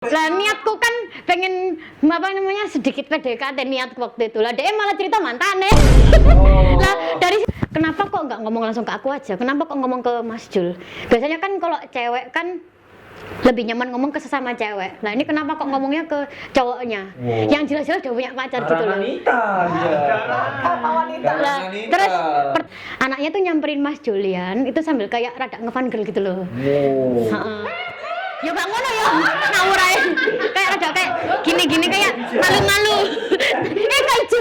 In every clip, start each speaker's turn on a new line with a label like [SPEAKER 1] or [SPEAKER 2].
[SPEAKER 1] Lah niatku kan pengen apa namanya sedikit PDKT niatku waktu itu. Lah dia malah cerita mantane. Lah dari kenapa kok nggak ngomong langsung ke aku aja? Kenapa kok ngomong ke Mas Jul? Biasanya kan kalau cewek kan lebih nyaman ngomong ke sesama cewek. Nah ini kenapa kok ngomongnya ke cowoknya? Yang jelas-jelas udah punya pacar gitu loh.
[SPEAKER 2] Wanita aja.
[SPEAKER 1] Lah, terus anaknya tuh nyamperin Mas Julian itu sambil kayak rada ngefan girl gitu loh. Heeh. Ya gak ngono ya, ngawur ae. Kayak rada kayak gini-gini kayak malu-malu. Kaju.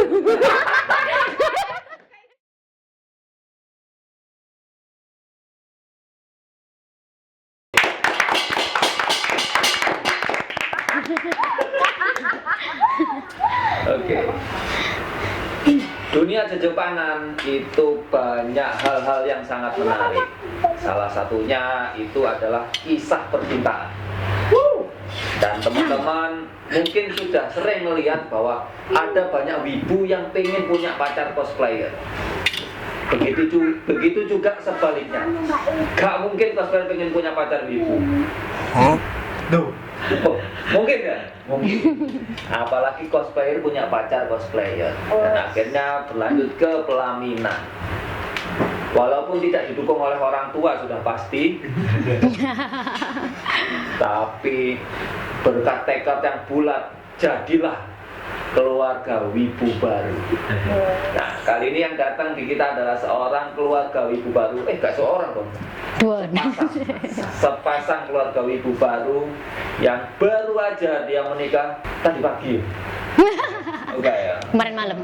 [SPEAKER 2] Oke. Dunia Jejepangan itu banyak hal-hal yang sangat menarik. Salah satunya itu adalah kisah percintaan. Dan teman-teman mungkin sudah sering melihat bahwa ada banyak wibu yang pengen punya pacar cosplayer. Begitu juga sebaliknya. Gak mungkin cosplayer pengen punya pacar wibu. Duh. Oh, mungkin ya? Mungkin. Apalagi cosplayer punya pacar cosplayer. Dan akhirnya berlanjut ke pelaminan. Walaupun tidak didukung oleh orang tua sudah pasti. Tapi berkat tekad yang bulat, jadilah keluarga wibu baru. Nah, kali ini yang datang di kita adalah seorang keluarga wibu baru. Gak seorang dong. Sepasang keluarga wibu baru yang baru aja dia menikah tadi pagi. Enggak ya?
[SPEAKER 1] Kemarin malam.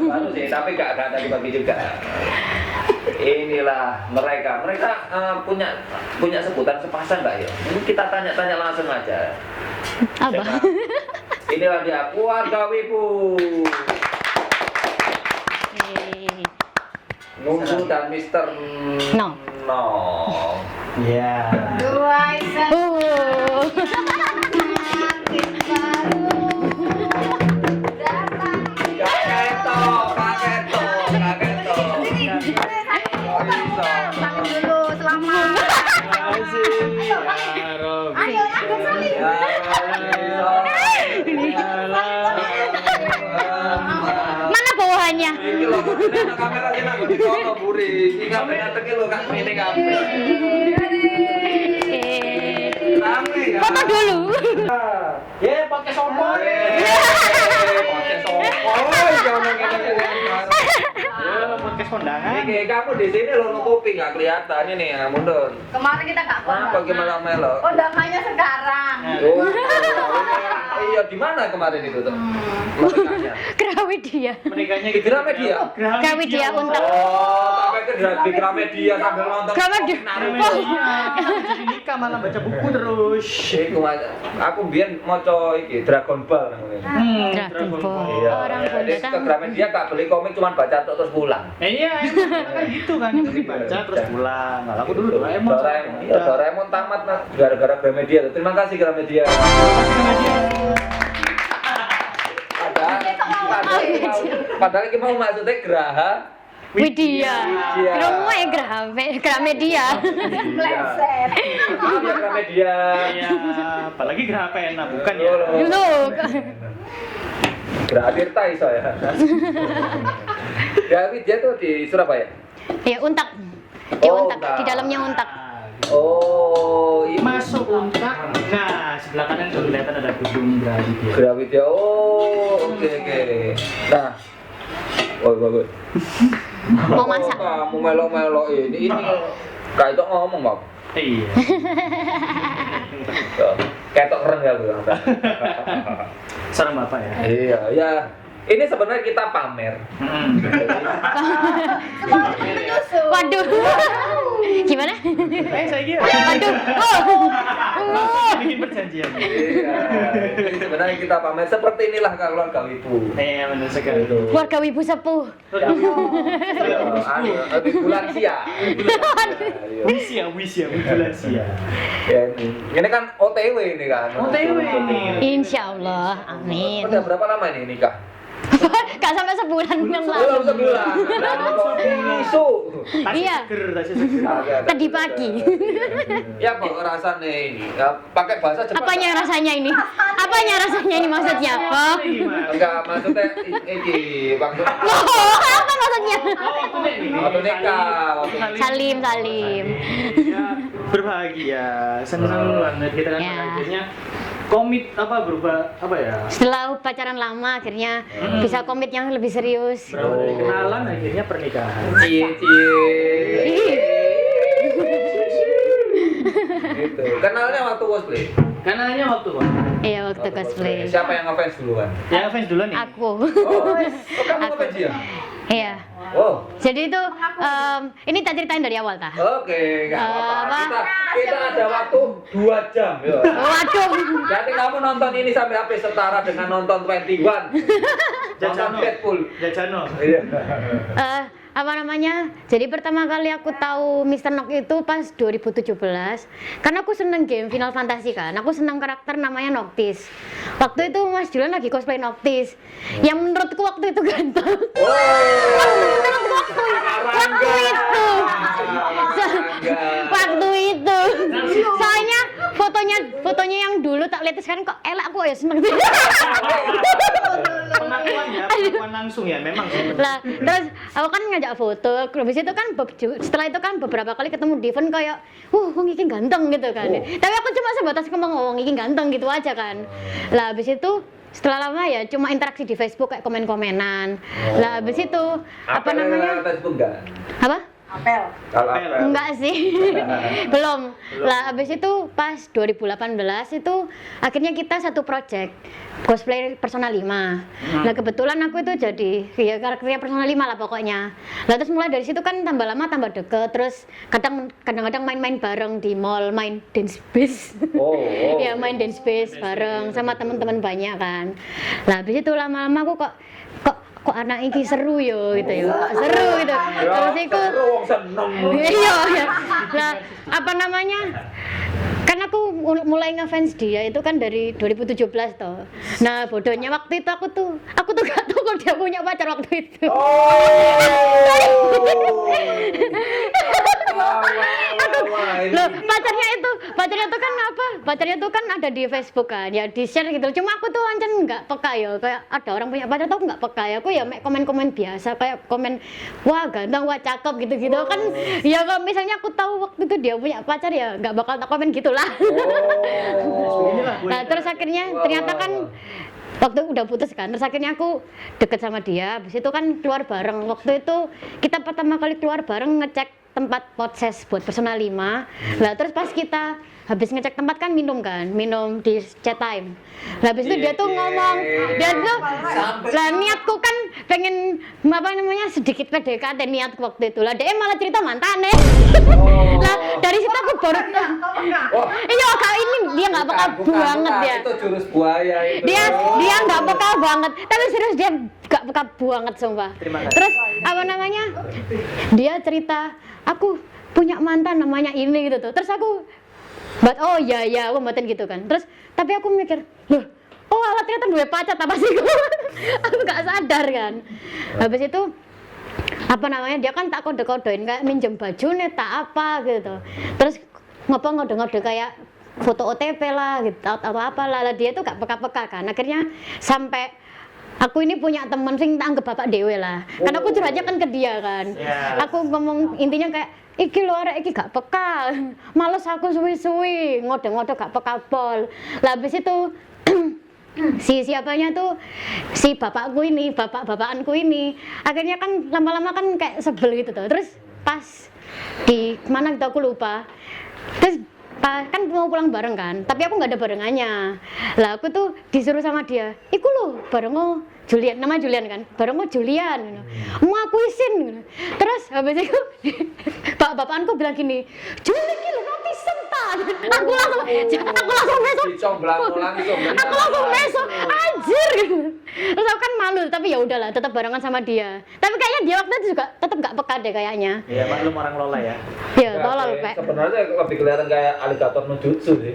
[SPEAKER 2] Baru sih, tapi gak tadi pagi juga. Inilah mereka punya sebutan sepasang nggak ya? Ini kita tanya-tanya langsung aja.
[SPEAKER 1] Apa?
[SPEAKER 2] Inilah dia keluarga wibu. Nunggu dan Mister
[SPEAKER 1] No.
[SPEAKER 2] Ya.
[SPEAKER 1] Mana bawahannya?
[SPEAKER 2] Iki lho, kamera sing nang di foto buri. Iki kamera teki lho Kak ngene kabeh. Rame ya.
[SPEAKER 1] Foto dulu.
[SPEAKER 2] Ye, pakai sopo. Pakai sopo. Jangan ngene-ngene.
[SPEAKER 3] Podcast kondangan.
[SPEAKER 2] Iki kamu di sini lo nutupi nggak kelihatan ini ya, mundur.
[SPEAKER 4] Kemarin kita nggak
[SPEAKER 2] Kenapa gimana melo?
[SPEAKER 4] kondangannya sekarang.
[SPEAKER 2] Oh, iya di mana kemarin itu tuh? Menikahnya.
[SPEAKER 1] Gramedia.
[SPEAKER 3] Menikahnya
[SPEAKER 2] Di Gramedia.
[SPEAKER 1] Gramedia untuk.
[SPEAKER 2] Oh, sampai ke di Gramedia sambil nonton.
[SPEAKER 1] Gramedia.
[SPEAKER 3] Jadi nikah malah baca buku terus.
[SPEAKER 2] Iku aku biyen maca iki Dragon Ball namanya.
[SPEAKER 1] Dragon Ball.
[SPEAKER 2] Iya.
[SPEAKER 1] Orang
[SPEAKER 2] Jadi
[SPEAKER 1] Bunda
[SPEAKER 2] ke Gramedia gak beli komik cuma baca terus pulang.
[SPEAKER 3] Iya, kan gitu kan. Yang penting baca terus pulang. Kalau aku dulu Doraemon.
[SPEAKER 2] Iya, Doraemon tamat nah gara-gara Gramedia. Terima kasih Gramedia. Padahal kita mau maksudnya Graha
[SPEAKER 1] Widya.
[SPEAKER 2] Widya.
[SPEAKER 1] Romo ya Gramedia.
[SPEAKER 4] Meleset.
[SPEAKER 2] Maaf ya Gramedia.
[SPEAKER 3] Iya, apalagi Graha Pena bukan ya.
[SPEAKER 1] Lu.
[SPEAKER 2] Graha Tirta iso ya. Graha Widya tuh di Surabaya.
[SPEAKER 1] Ya untak. Di
[SPEAKER 2] Oh,
[SPEAKER 1] untak.
[SPEAKER 2] untak.
[SPEAKER 1] Di dalamnya untak.
[SPEAKER 2] Oh, ini
[SPEAKER 3] Masuk untak. Nah, sebelah kanan tuh kelihatan ada gedung Graha.
[SPEAKER 2] Graha Widya. Oh, oke. Nah. Woi.
[SPEAKER 1] Mau masak.
[SPEAKER 2] Kamu melo-melo ini kayak itu ngomong, Bang.
[SPEAKER 3] Iya.
[SPEAKER 2] Ketok keren ya lu.
[SPEAKER 3] Sarang bapak ya.
[SPEAKER 2] Iya, ya. Ini sebenarnya kita pamer.
[SPEAKER 1] Waduh. Gimana?
[SPEAKER 3] Saya kira.
[SPEAKER 1] Waduh.
[SPEAKER 3] Bikin perjanjian.
[SPEAKER 2] Iya. Ini sebenarnya kita pamer seperti inilah keluarga wibu.
[SPEAKER 3] Iya, benar sekali.
[SPEAKER 1] Keluarga wibu sepuh.
[SPEAKER 2] Di bulan sia.
[SPEAKER 3] Wisia, bulan sia.
[SPEAKER 2] Ya, ini kan OTW ini kan.
[SPEAKER 3] OTW ini.
[SPEAKER 1] Insya Allah. Amin.
[SPEAKER 2] Udah berapa lama ini nikah?
[SPEAKER 1] Gak sampai sebulan yang lalu.
[SPEAKER 2] Belum sebulan. Nah, kok isu.
[SPEAKER 1] Iya.
[SPEAKER 3] Tasih seger.
[SPEAKER 1] Tadi pagi.
[SPEAKER 2] Ya kok rasanya ini. Ya, pakai bahasa Jepang.
[SPEAKER 1] Apanya rasanya ini? Apanya rasanya ini maksudnya? Oh.
[SPEAKER 2] Enggak, maksudnya ini waktu
[SPEAKER 1] Apa maksudnya?
[SPEAKER 2] waktu nikah, waktu
[SPEAKER 1] Salim.
[SPEAKER 3] Ya, berbahagia, senang banget kita kan
[SPEAKER 1] Ya.
[SPEAKER 3] akhirnya komit berubah ya?
[SPEAKER 1] Setelah pacaran lama akhirnya bisa komit yang lebih serius.
[SPEAKER 3] Berawal dari kenalan akhirnya pernikahan.
[SPEAKER 2] cie. Gitu. Kenalnya waktu cosplay.
[SPEAKER 3] Kenalnya waktu kok.
[SPEAKER 1] Iya waktu cosplay.
[SPEAKER 2] Siapa yang ngefans duluan?
[SPEAKER 3] Ya fans duluan nih.
[SPEAKER 1] Aku.
[SPEAKER 2] Oh, kamu ngefans ya?
[SPEAKER 1] Iya.
[SPEAKER 2] Oh,
[SPEAKER 1] Jadi itu ini tak ceritain dari awal tah.
[SPEAKER 2] oke, nggak apa-apa.
[SPEAKER 1] Apa?
[SPEAKER 2] Kita ada waktu 2 jam, ya.
[SPEAKER 1] Waduh.
[SPEAKER 2] Jadi kamu nonton ini sampai habis setara dengan nonton 21. Nonton
[SPEAKER 3] Jajano.
[SPEAKER 2] Deadpool.
[SPEAKER 3] Jajano.
[SPEAKER 2] Iya.
[SPEAKER 1] Apa namanya? Jadi pertama kali aku tahu Mr. Nock itu pas 2017 karena aku seneng game Final Fantasy kan. Aku seneng karakter namanya Noctis. Waktu itu Mas Julian lagi cosplay Noctis. Yang menurutku waktu itu ganteng. Waktu itu. Waktu itu. Soalnya fotonya yang dulu tak lihat sekarang kok elak aku ya seneng.
[SPEAKER 3] Pengakuan langsung ya memang sih.
[SPEAKER 1] Lah, terus aku kan ngajak foto, habis itu kan setelah itu kan beberapa kali ketemu di event kayak, wong iki ganteng gitu kan. Tapi aku cuma sebatas ngomong wong iki ganteng gitu aja kan. Lah habis itu setelah lama ya cuma interaksi di Facebook kayak komen-komenan. Lah habis itu apa namanya?
[SPEAKER 2] Facebook enggak?
[SPEAKER 1] Apa?
[SPEAKER 4] Apel.
[SPEAKER 2] Kalau
[SPEAKER 3] Apel.
[SPEAKER 2] apel.
[SPEAKER 1] Enggak sih. Belum. Lah habis itu pas 2018 itu akhirnya kita satu project cosplay Persona 5. Nah kebetulan aku itu jadi ya karakternya Persona 5 lah pokoknya. Lah terus mulai dari situ kan tambah lama tambah deket, terus kadang-kadang main-main bareng di mall, main dance space.
[SPEAKER 2] Oh.
[SPEAKER 1] Ya main dance space bareng sama teman-teman banyak kan. Lah habis itu lama-lama aku kok anak iki seru yo gitu ya. Seru gitu. Terus iku
[SPEAKER 2] wong seneng.
[SPEAKER 1] iya ya. Lah apa namanya? Kan aku mulai ngefans dia itu kan dari 2017 toh. Nah, bodohnya waktu itu aku tuh gak tahu kalau dia punya pacar waktu itu. Loh, pacarnya itu kan apa? Pacarnya itu kan ada di Facebook kan, ya di share gitu. Cuma aku tuh ancen nggak peka ya, kayak ada orang punya pacar tuh aku nggak peka ya. Aku ya mek komen-komen biasa, kayak komen wah ganteng, wah cakep gitu-gitu kan. Ya kalau misalnya aku tahu waktu itu dia punya pacar ya nggak bakal tak komen gitulah. Nah terus akhirnya ternyata kan waktu udah putus kan, terus akhirnya aku deket sama dia, habis itu kan keluar bareng. Waktu itu kita pertama kali keluar bareng ngecek tempat podcast buat Persona 5. Lah terus pas kita habis ngecek tempat kan minum di chat time. Lah habis itu dia tuh ngomong, dia tuh lah niatku kan pengen apa namanya sedikit PDKT niatku waktu itu. Lah dia malah cerita mantannya. Lah dari situ aku baru iya kak ini dia nggak peka banget dia.
[SPEAKER 2] Itu jurus buaya itu.
[SPEAKER 1] Dia nggak peka banget, tapi serius dia nggak peka banget sumpah. Terus apa namanya? Dia cerita, aku punya mantan namanya ini gitu tuh. Terus aku oh iya aku batin gitu kan. Terus tapi aku mikir, loh, oh alat ternyata gue pacar apa sih gue? Aku nggak sadar kan. Habis itu apa namanya dia kan tak kode-kodein kayak minjem baju nih tak apa gitu. Terus ngode-ngode kayak foto OTP lah gitu atau apa lah. Dia tuh gak peka-peka kan. Akhirnya sampai aku ini punya temen sing tak anggap bapak dewe lah. Karena aku curhatnya kan ke dia kan. Aku ngomong intinya kayak iki lho arek iki gak peka. Males aku suwi-suwi ngode-ngode gak peka pol. Lah habis itu siapanya tuh si bapakku ini, bapak-bapakanku ini. Akhirnya kan lama-lama kan kayak sebel gitu tuh. Terus pas di mana gitu aku lupa. Terus kan mau pulang bareng kan, tapi aku nggak ada barengannya. Lah aku tuh disuruh sama dia, iku lo bareng Julian, nama Julian kan, bareng Julian, mau aku isin. Terus habis itu bapak-bapakanku bilang gini, Julian iki lho roti senta. Aku langsung besok.
[SPEAKER 2] Dicomblang-ulang itu.
[SPEAKER 1] Aku langsung besok, anjir gitu. Terus aku kan malu, tapi ya udahlah, tetap barengan sama dia. Tapi kayaknya dia waktu itu juga tetap gak peka deh kayaknya.
[SPEAKER 3] Iya, maklum orang lola ya.
[SPEAKER 1] Ya, tolol Pak.
[SPEAKER 2] Sebenarnya lebih kelihatan kayak aligator no jutsu sih.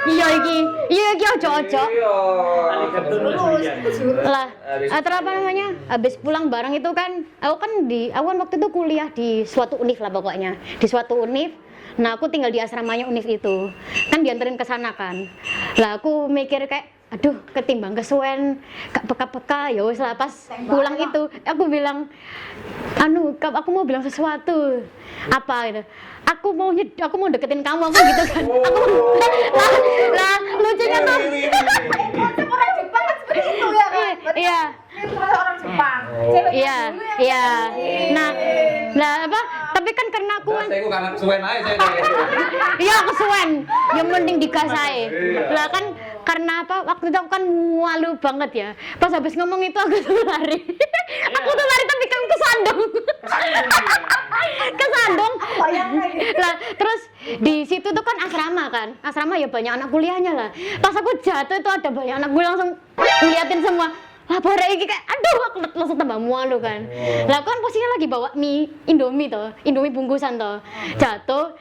[SPEAKER 1] Iya iki ojo-ojo.
[SPEAKER 2] Iya.
[SPEAKER 3] Aligator no Julian.
[SPEAKER 1] Lah, terus apa namanya? Habis pulang bareng itu kan, aku kan waktu itu kuliah di suatu univ lah pokoknya. Di suatu univ. Nah, aku tinggal di asramanya univ itu. Kan dianterin ke sana kan. Lah, aku mikir kayak aduh, ketimbang kesuwen, gak peka-peka, ya wis lah pas pulang itu, aku bilang, aku mau bilang sesuatu, apa gitu. Aku mau deketin kamu, aku gitu kan. Lah, lucunya tuh.
[SPEAKER 4] Konsep orang Jepang kan seperti itu ya kan?
[SPEAKER 1] Iya.
[SPEAKER 4] Ini konsep orang Jepang. Cewek
[SPEAKER 1] Iya,
[SPEAKER 4] dulu ya.
[SPEAKER 1] iya. Nah apa? Tapi kan karena aku kan,
[SPEAKER 2] Saya karena kesuwen aja saya kayak gitu.
[SPEAKER 1] iya kesuwen, yang penting digasai. Lah kan karena apa? Waktu itu aku kan malu banget ya. Pas habis ngomong itu aku tuh lari. Aku tuh lari tapi kan kesandung. Kesandung.
[SPEAKER 4] Bayangin gitu.
[SPEAKER 1] Lah terus di situ tuh kan asrama ya banyak anak kuliahnya lah. Pas aku jatuh itu ada banyak anak kuliah langsung ngeliatin semua. Lah pore iki kayak aduh aku langsung tambah malu kan. Lah kan posisinya lagi bawa mie Indomie bungkusan toh. Jatuh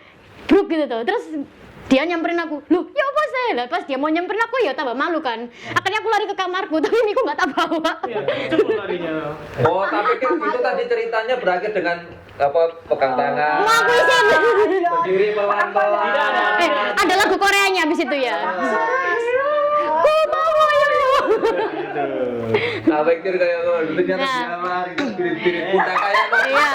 [SPEAKER 1] bruk gitu toh. Terus dia nyamperin aku, loh ya apa sih? Lah pas dia mau nyamperin aku ya tambah malu kan. Akhirnya aku lari ke kamarku, tapi ini aku nggak tak bawa.
[SPEAKER 3] Iya, itu larinya.
[SPEAKER 2] Oh, tapi kan itu tadi ceritanya berakhir dengan apa pegang tangan.
[SPEAKER 1] Mau aku isin.
[SPEAKER 2] Berdiri pelan-pelan.
[SPEAKER 3] Tidak ada.
[SPEAKER 1] Ada lagu Koreanya abis itu ya. Ku bawa ya.
[SPEAKER 2] Nah, pikir kayak dulu ternyata
[SPEAKER 1] Nah.
[SPEAKER 2] dia lari spirit-spirit kuda kayak apa?
[SPEAKER 1] Iya.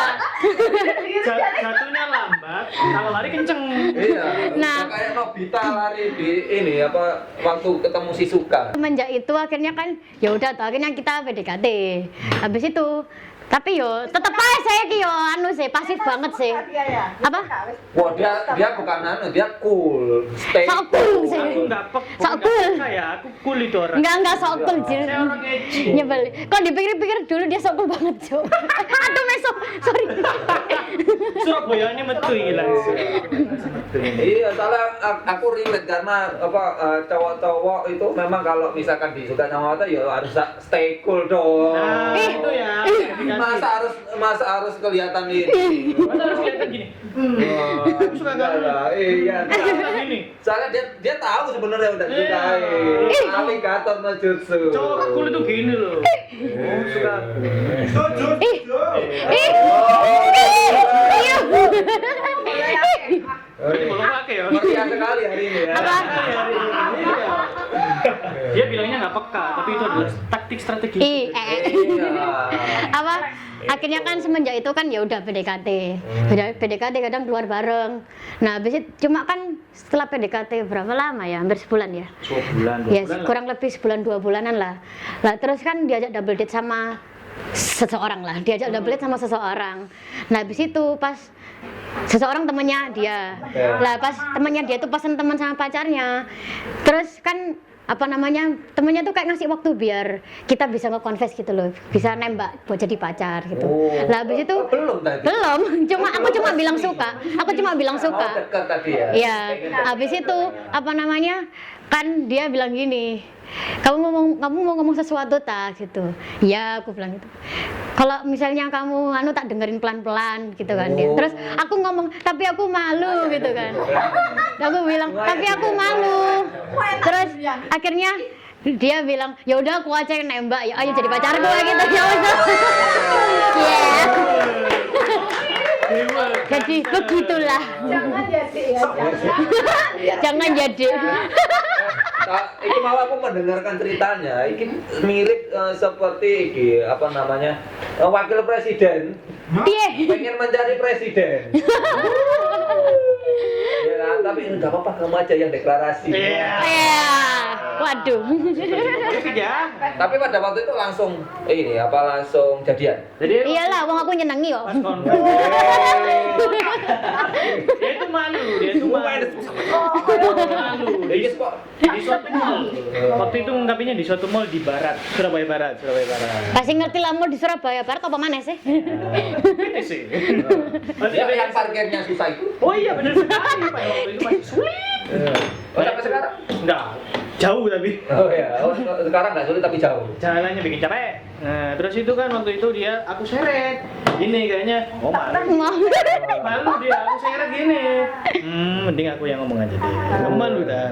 [SPEAKER 3] Jatuhnya lambat, kalau lari kenceng.
[SPEAKER 2] Iya.
[SPEAKER 1] Nah.
[SPEAKER 2] Kayak Nobita lari di ini apa waktu ketemu Shizuka.
[SPEAKER 1] Semenjak itu akhirnya kan ya udah tuh akhirnya kita PDKT. Habis itu tapi yo tetep aja saya ki yo pasif banget sih.
[SPEAKER 4] Iya ya.
[SPEAKER 1] Apa?
[SPEAKER 2] Wah, dia bukan dia cool. Stay
[SPEAKER 1] Sok cool sih.
[SPEAKER 3] Aku nggak
[SPEAKER 1] Sok cool.
[SPEAKER 3] aku cool itu orang.
[SPEAKER 1] Enggak sok cool jir.
[SPEAKER 3] Saya orang edgy.
[SPEAKER 1] Nyebel. Kok dipikir-pikir dulu dia sok cool banget, Jo. Aduh, mesok. Sorry.
[SPEAKER 3] Surabaya ini metu iki langsung.
[SPEAKER 2] Iya, soalnya aku relate karena apa cowok-cowok itu memang kalau misalkan disuka sama orang ya harus stay cool dong.
[SPEAKER 3] Nah, itu ya.
[SPEAKER 2] Masa harus kelihatan ini.
[SPEAKER 3] Masa harus kelihatan gini. Aku suka
[SPEAKER 2] Enggak
[SPEAKER 3] kamu.
[SPEAKER 2] lah, iya.
[SPEAKER 3] Gini.
[SPEAKER 2] Soalnya dia tahu sebenarnya udah disukai. Aligator no jutsu.
[SPEAKER 3] Cowok cool itu gini loh. Oh, suka aku.
[SPEAKER 1] Iya.
[SPEAKER 3] Ini belum pakai ya.
[SPEAKER 2] Meriah sekali hari ini ya.
[SPEAKER 1] Apa?
[SPEAKER 3] Iya. Dia bilangnya nggak peka, tapi itu adalah taktik strategi.
[SPEAKER 2] Iya.
[SPEAKER 1] Apa akhirnya kan semenjak itu kan ya udah PDKT kadang keluar bareng. Nah habis itu cuma kan setelah PDKT berapa lama ya, hampir sebulan ya.
[SPEAKER 3] 2 bulan, 2
[SPEAKER 1] Ya
[SPEAKER 3] bulan.
[SPEAKER 1] kurang lebih sebulan 2 bulanan lah. Lah terus kan diajak double date sama seseorang lah, diajak double date sama seseorang. Nah habis itu pas seseorang temennya dia, lah pas temennya dia tuh pesen teman sama pacarnya, terus kan apa namanya temennya tuh kayak ngasih waktu biar kita bisa nge-confess gitu loh, bisa nembak buat jadi pacar gitu. Lah habis itu
[SPEAKER 2] belum tadi.
[SPEAKER 1] belum, aku cuma bilang suka,
[SPEAKER 2] Oh, dekat tadi ya.
[SPEAKER 1] Iya, habis itu apa namanya kan dia bilang gini, kamu mau ngomong sesuatu tak gitu. Iya, aku bilang gitu. Kalau misalnya kamu tak dengerin pelan-pelan gitu kan dia. Terus aku ngomong tapi aku malu gitu kan. Aku bilang tapi aku malu. Terus akhirnya dia bilang ya udah aku aja yang nembak ya, ayo jadi pacar gue gitu ya udah. Yeah. Jadi begitulah.
[SPEAKER 4] Jangan jadi ya.
[SPEAKER 1] Jangan jadi.
[SPEAKER 2] Ini malah aku mendengarkan ceritanya. Ini mirip seperti ini apa namanya wakil presiden.
[SPEAKER 1] Piye?
[SPEAKER 2] Pengen mencari presiden. Ya, tapi nggak apa-apa kamu aja yang deklarasi.
[SPEAKER 3] Iya.
[SPEAKER 1] Ya. Waduh.
[SPEAKER 3] Asik ya.
[SPEAKER 2] Tapi pada waktu itu langsung langsung jadian.
[SPEAKER 3] Jadi
[SPEAKER 1] Iyalah, wong aku nyenengi kok.
[SPEAKER 3] pas konfes. Ya itu malu, dia tuh malu. Malu.
[SPEAKER 2] Iya kok.
[SPEAKER 3] Di suatu mall. Waktu itu ngungkapinnya di suatu mall di barat, Surabaya Barat.
[SPEAKER 1] Kasih ngerti lah mau di Surabaya Barat apa mana sih?
[SPEAKER 3] Bete sih.
[SPEAKER 2] Dia yang parkirnya susah itu.
[SPEAKER 3] Oh iya benar sekali, Pak. Waktu itu masih sulit.
[SPEAKER 2] Oh, sampai sekarang?
[SPEAKER 3] Enggak, jauh tapi.
[SPEAKER 2] Oh ya, sekarang nggak sulit tapi jauh.
[SPEAKER 3] Jalannya bikin capek. Nah, terus itu kan waktu itu dia aku seret. Gini kayaknya, oh malu. Malu dia, aku seret gini. Mending aku yang ngomong aja deh. Kamu malu dah.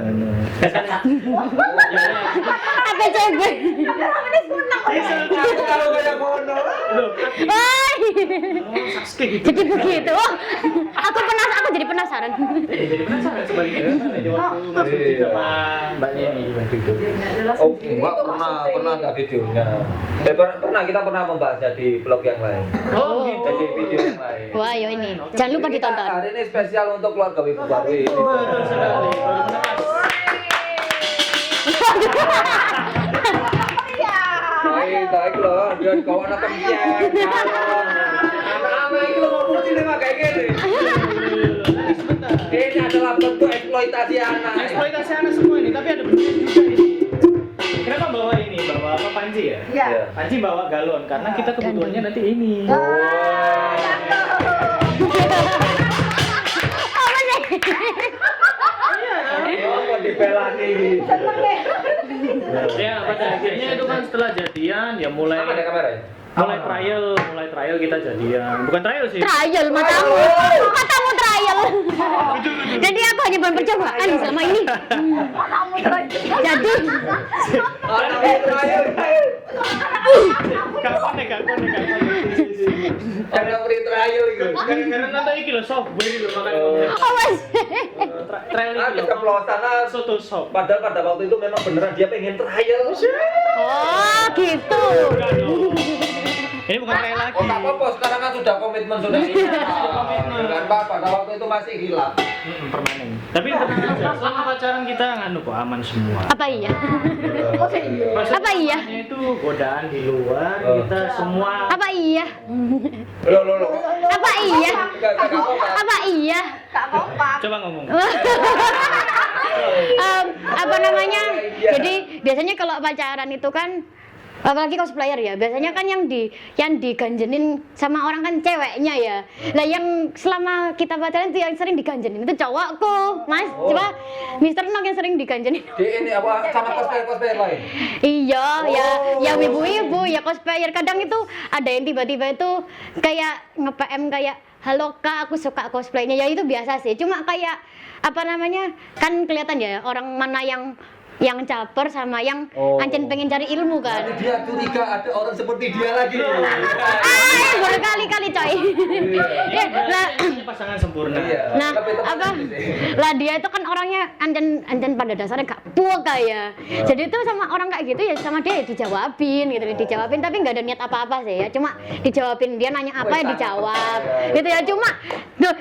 [SPEAKER 1] Apa cewek?
[SPEAKER 2] Kalau kayak mono.
[SPEAKER 3] Loh,
[SPEAKER 1] Woi.
[SPEAKER 3] Sasuke gitu.
[SPEAKER 1] Jadi begitu. Oh, aku jadi penasaran.
[SPEAKER 3] Jadi penasaran sebaliknya di waktu Mas Uci sama Mbaknya ini waktu itu.
[SPEAKER 2] Oh, enggak pernah ada videonya. Kita pernah membahasnya di vlog yang lain.
[SPEAKER 3] Oh, gitu.
[SPEAKER 2] Jadi video yang lain.
[SPEAKER 1] Wah, yo ini. Jangan lupa ditonton.
[SPEAKER 2] Hari ini spesial untuk keluarga Wibu Baru ini.
[SPEAKER 3] Betul sekali.
[SPEAKER 2] Baik loh, dia kau anak kempian. Anak-anak itu mau putih nih mah kayak gini. Ini adalah bentuk eksploitasi anak.
[SPEAKER 3] Eksploitasi anak semua ini, tapi ada bentuk juga ini. Kenapa bawa ini? Bawa apa Panji ya?
[SPEAKER 4] Iya.
[SPEAKER 3] Panji bawa galon karena kita kebutuhannya nanti ini.
[SPEAKER 1] Apa sih?
[SPEAKER 2] Mau dibelani.
[SPEAKER 3] Ya pada akhirnya itu kan setelah jadian ya mulai
[SPEAKER 2] Mana ada kamera ya?
[SPEAKER 3] mulai trial kita jadian. Bukan trial sih.
[SPEAKER 1] Trial matamu trial. Jadi aku hanya bahan percobaan selama ini. Jadi
[SPEAKER 2] Anak trial.
[SPEAKER 3] Kapan ya?
[SPEAKER 2] Karena free trial itu.
[SPEAKER 3] Karena nanti iki lho software lho makanya.
[SPEAKER 1] apa sih?
[SPEAKER 3] Trial
[SPEAKER 2] Ah,
[SPEAKER 3] iki lho.
[SPEAKER 2] keceplosan ah.
[SPEAKER 3] Photoshop.
[SPEAKER 2] Padahal pada waktu itu memang beneran dia pengen trial.
[SPEAKER 1] Oh, gitu.
[SPEAKER 3] Ini bukan trial lagi.
[SPEAKER 2] Oh, tak apa-apa, sekarang kan sudah komitmen sudah ini.
[SPEAKER 3] komitmen.
[SPEAKER 2] Kan Pak, pada waktu itu masih hilang.
[SPEAKER 3] Permanen. Tapi selama pacaran kita nganu kok aman semua.
[SPEAKER 1] Apa iya? Apa iya?
[SPEAKER 3] Maksudnya itu godaan di luar kita semua.
[SPEAKER 1] Apa iya?
[SPEAKER 2] Loh.
[SPEAKER 1] Apa iya?
[SPEAKER 2] Enggak apa-apa.
[SPEAKER 1] Apa iya?
[SPEAKER 4] Gak apa-apa.
[SPEAKER 3] Coba ngomong.
[SPEAKER 1] Apa namanya? Jadi biasanya kalau pacaran itu kan apalagi cosplayer ya, biasanya kan yang diganjenin sama orang kan ceweknya ya. Lah yang selama kita pacaran itu yang sering diganjenin itu cowokku, Mas. Coba Mr. Nok yang sering diganjenin.
[SPEAKER 2] Di ini apa sama cosplayer lain?
[SPEAKER 1] Iya, ya
[SPEAKER 2] Oh.
[SPEAKER 1] wibu-wibu, ya cosplayer. Kadang itu ada yang tiba-tiba itu kayak nge-PM kayak, "Halo Kak, aku suka cosplaynya." Ya itu biasa sih. Cuma kayak apa namanya? Kan kelihatan ya orang mana yang caper sama yang ancen pengen cari ilmu kan.
[SPEAKER 2] Nanti dia curiga ada orang seperti dia lagi.
[SPEAKER 1] Berkali-kali coy. Ya, lah,
[SPEAKER 3] Ini pasangan sempurna.
[SPEAKER 2] Iya.
[SPEAKER 1] nah
[SPEAKER 2] Tapi tetap
[SPEAKER 1] apa?
[SPEAKER 2] sih.
[SPEAKER 1] Lah dia itu kan orangnya ancen pada dasarnya gak puas kayak. Jadi itu sama orang kayak gitu ya sama dia ya dijawabin gitu, dijawabin tapi nggak ada niat apa-apa sih ya. Cuma dijawabin, dia nanya apa ya dijawab. Gitu ya.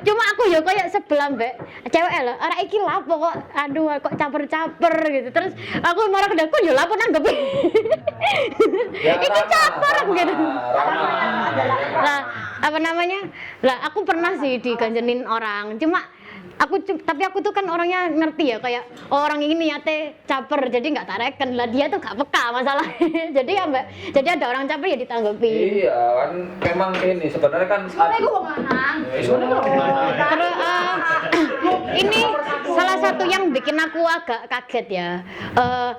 [SPEAKER 1] Cuma aku ya kayak sebelah mbak cewek lah. Arek iki lapo kok aduh kok caper-caper gitu. Terus aku marah ke aku ya lapo nanggepi.
[SPEAKER 2] Ya,
[SPEAKER 1] Iki
[SPEAKER 2] ramah,
[SPEAKER 1] caper gitu.
[SPEAKER 2] ramah.
[SPEAKER 1] Lah apa namanya? Lah aku pernah sih diganjenin orang. Tapi aku tuh kan orangnya ngerti ya kayak orang ini niatnya caper jadi nggak tareken lah dia tuh gak peka masalah. jadi ada orang caper ya ditanggapi.
[SPEAKER 2] Iya, kan memang ini sebenarnya kan
[SPEAKER 4] Sebenarnya gue mau lanang.
[SPEAKER 1] Terus ini salah satu yang bikin aku agak kaget ya.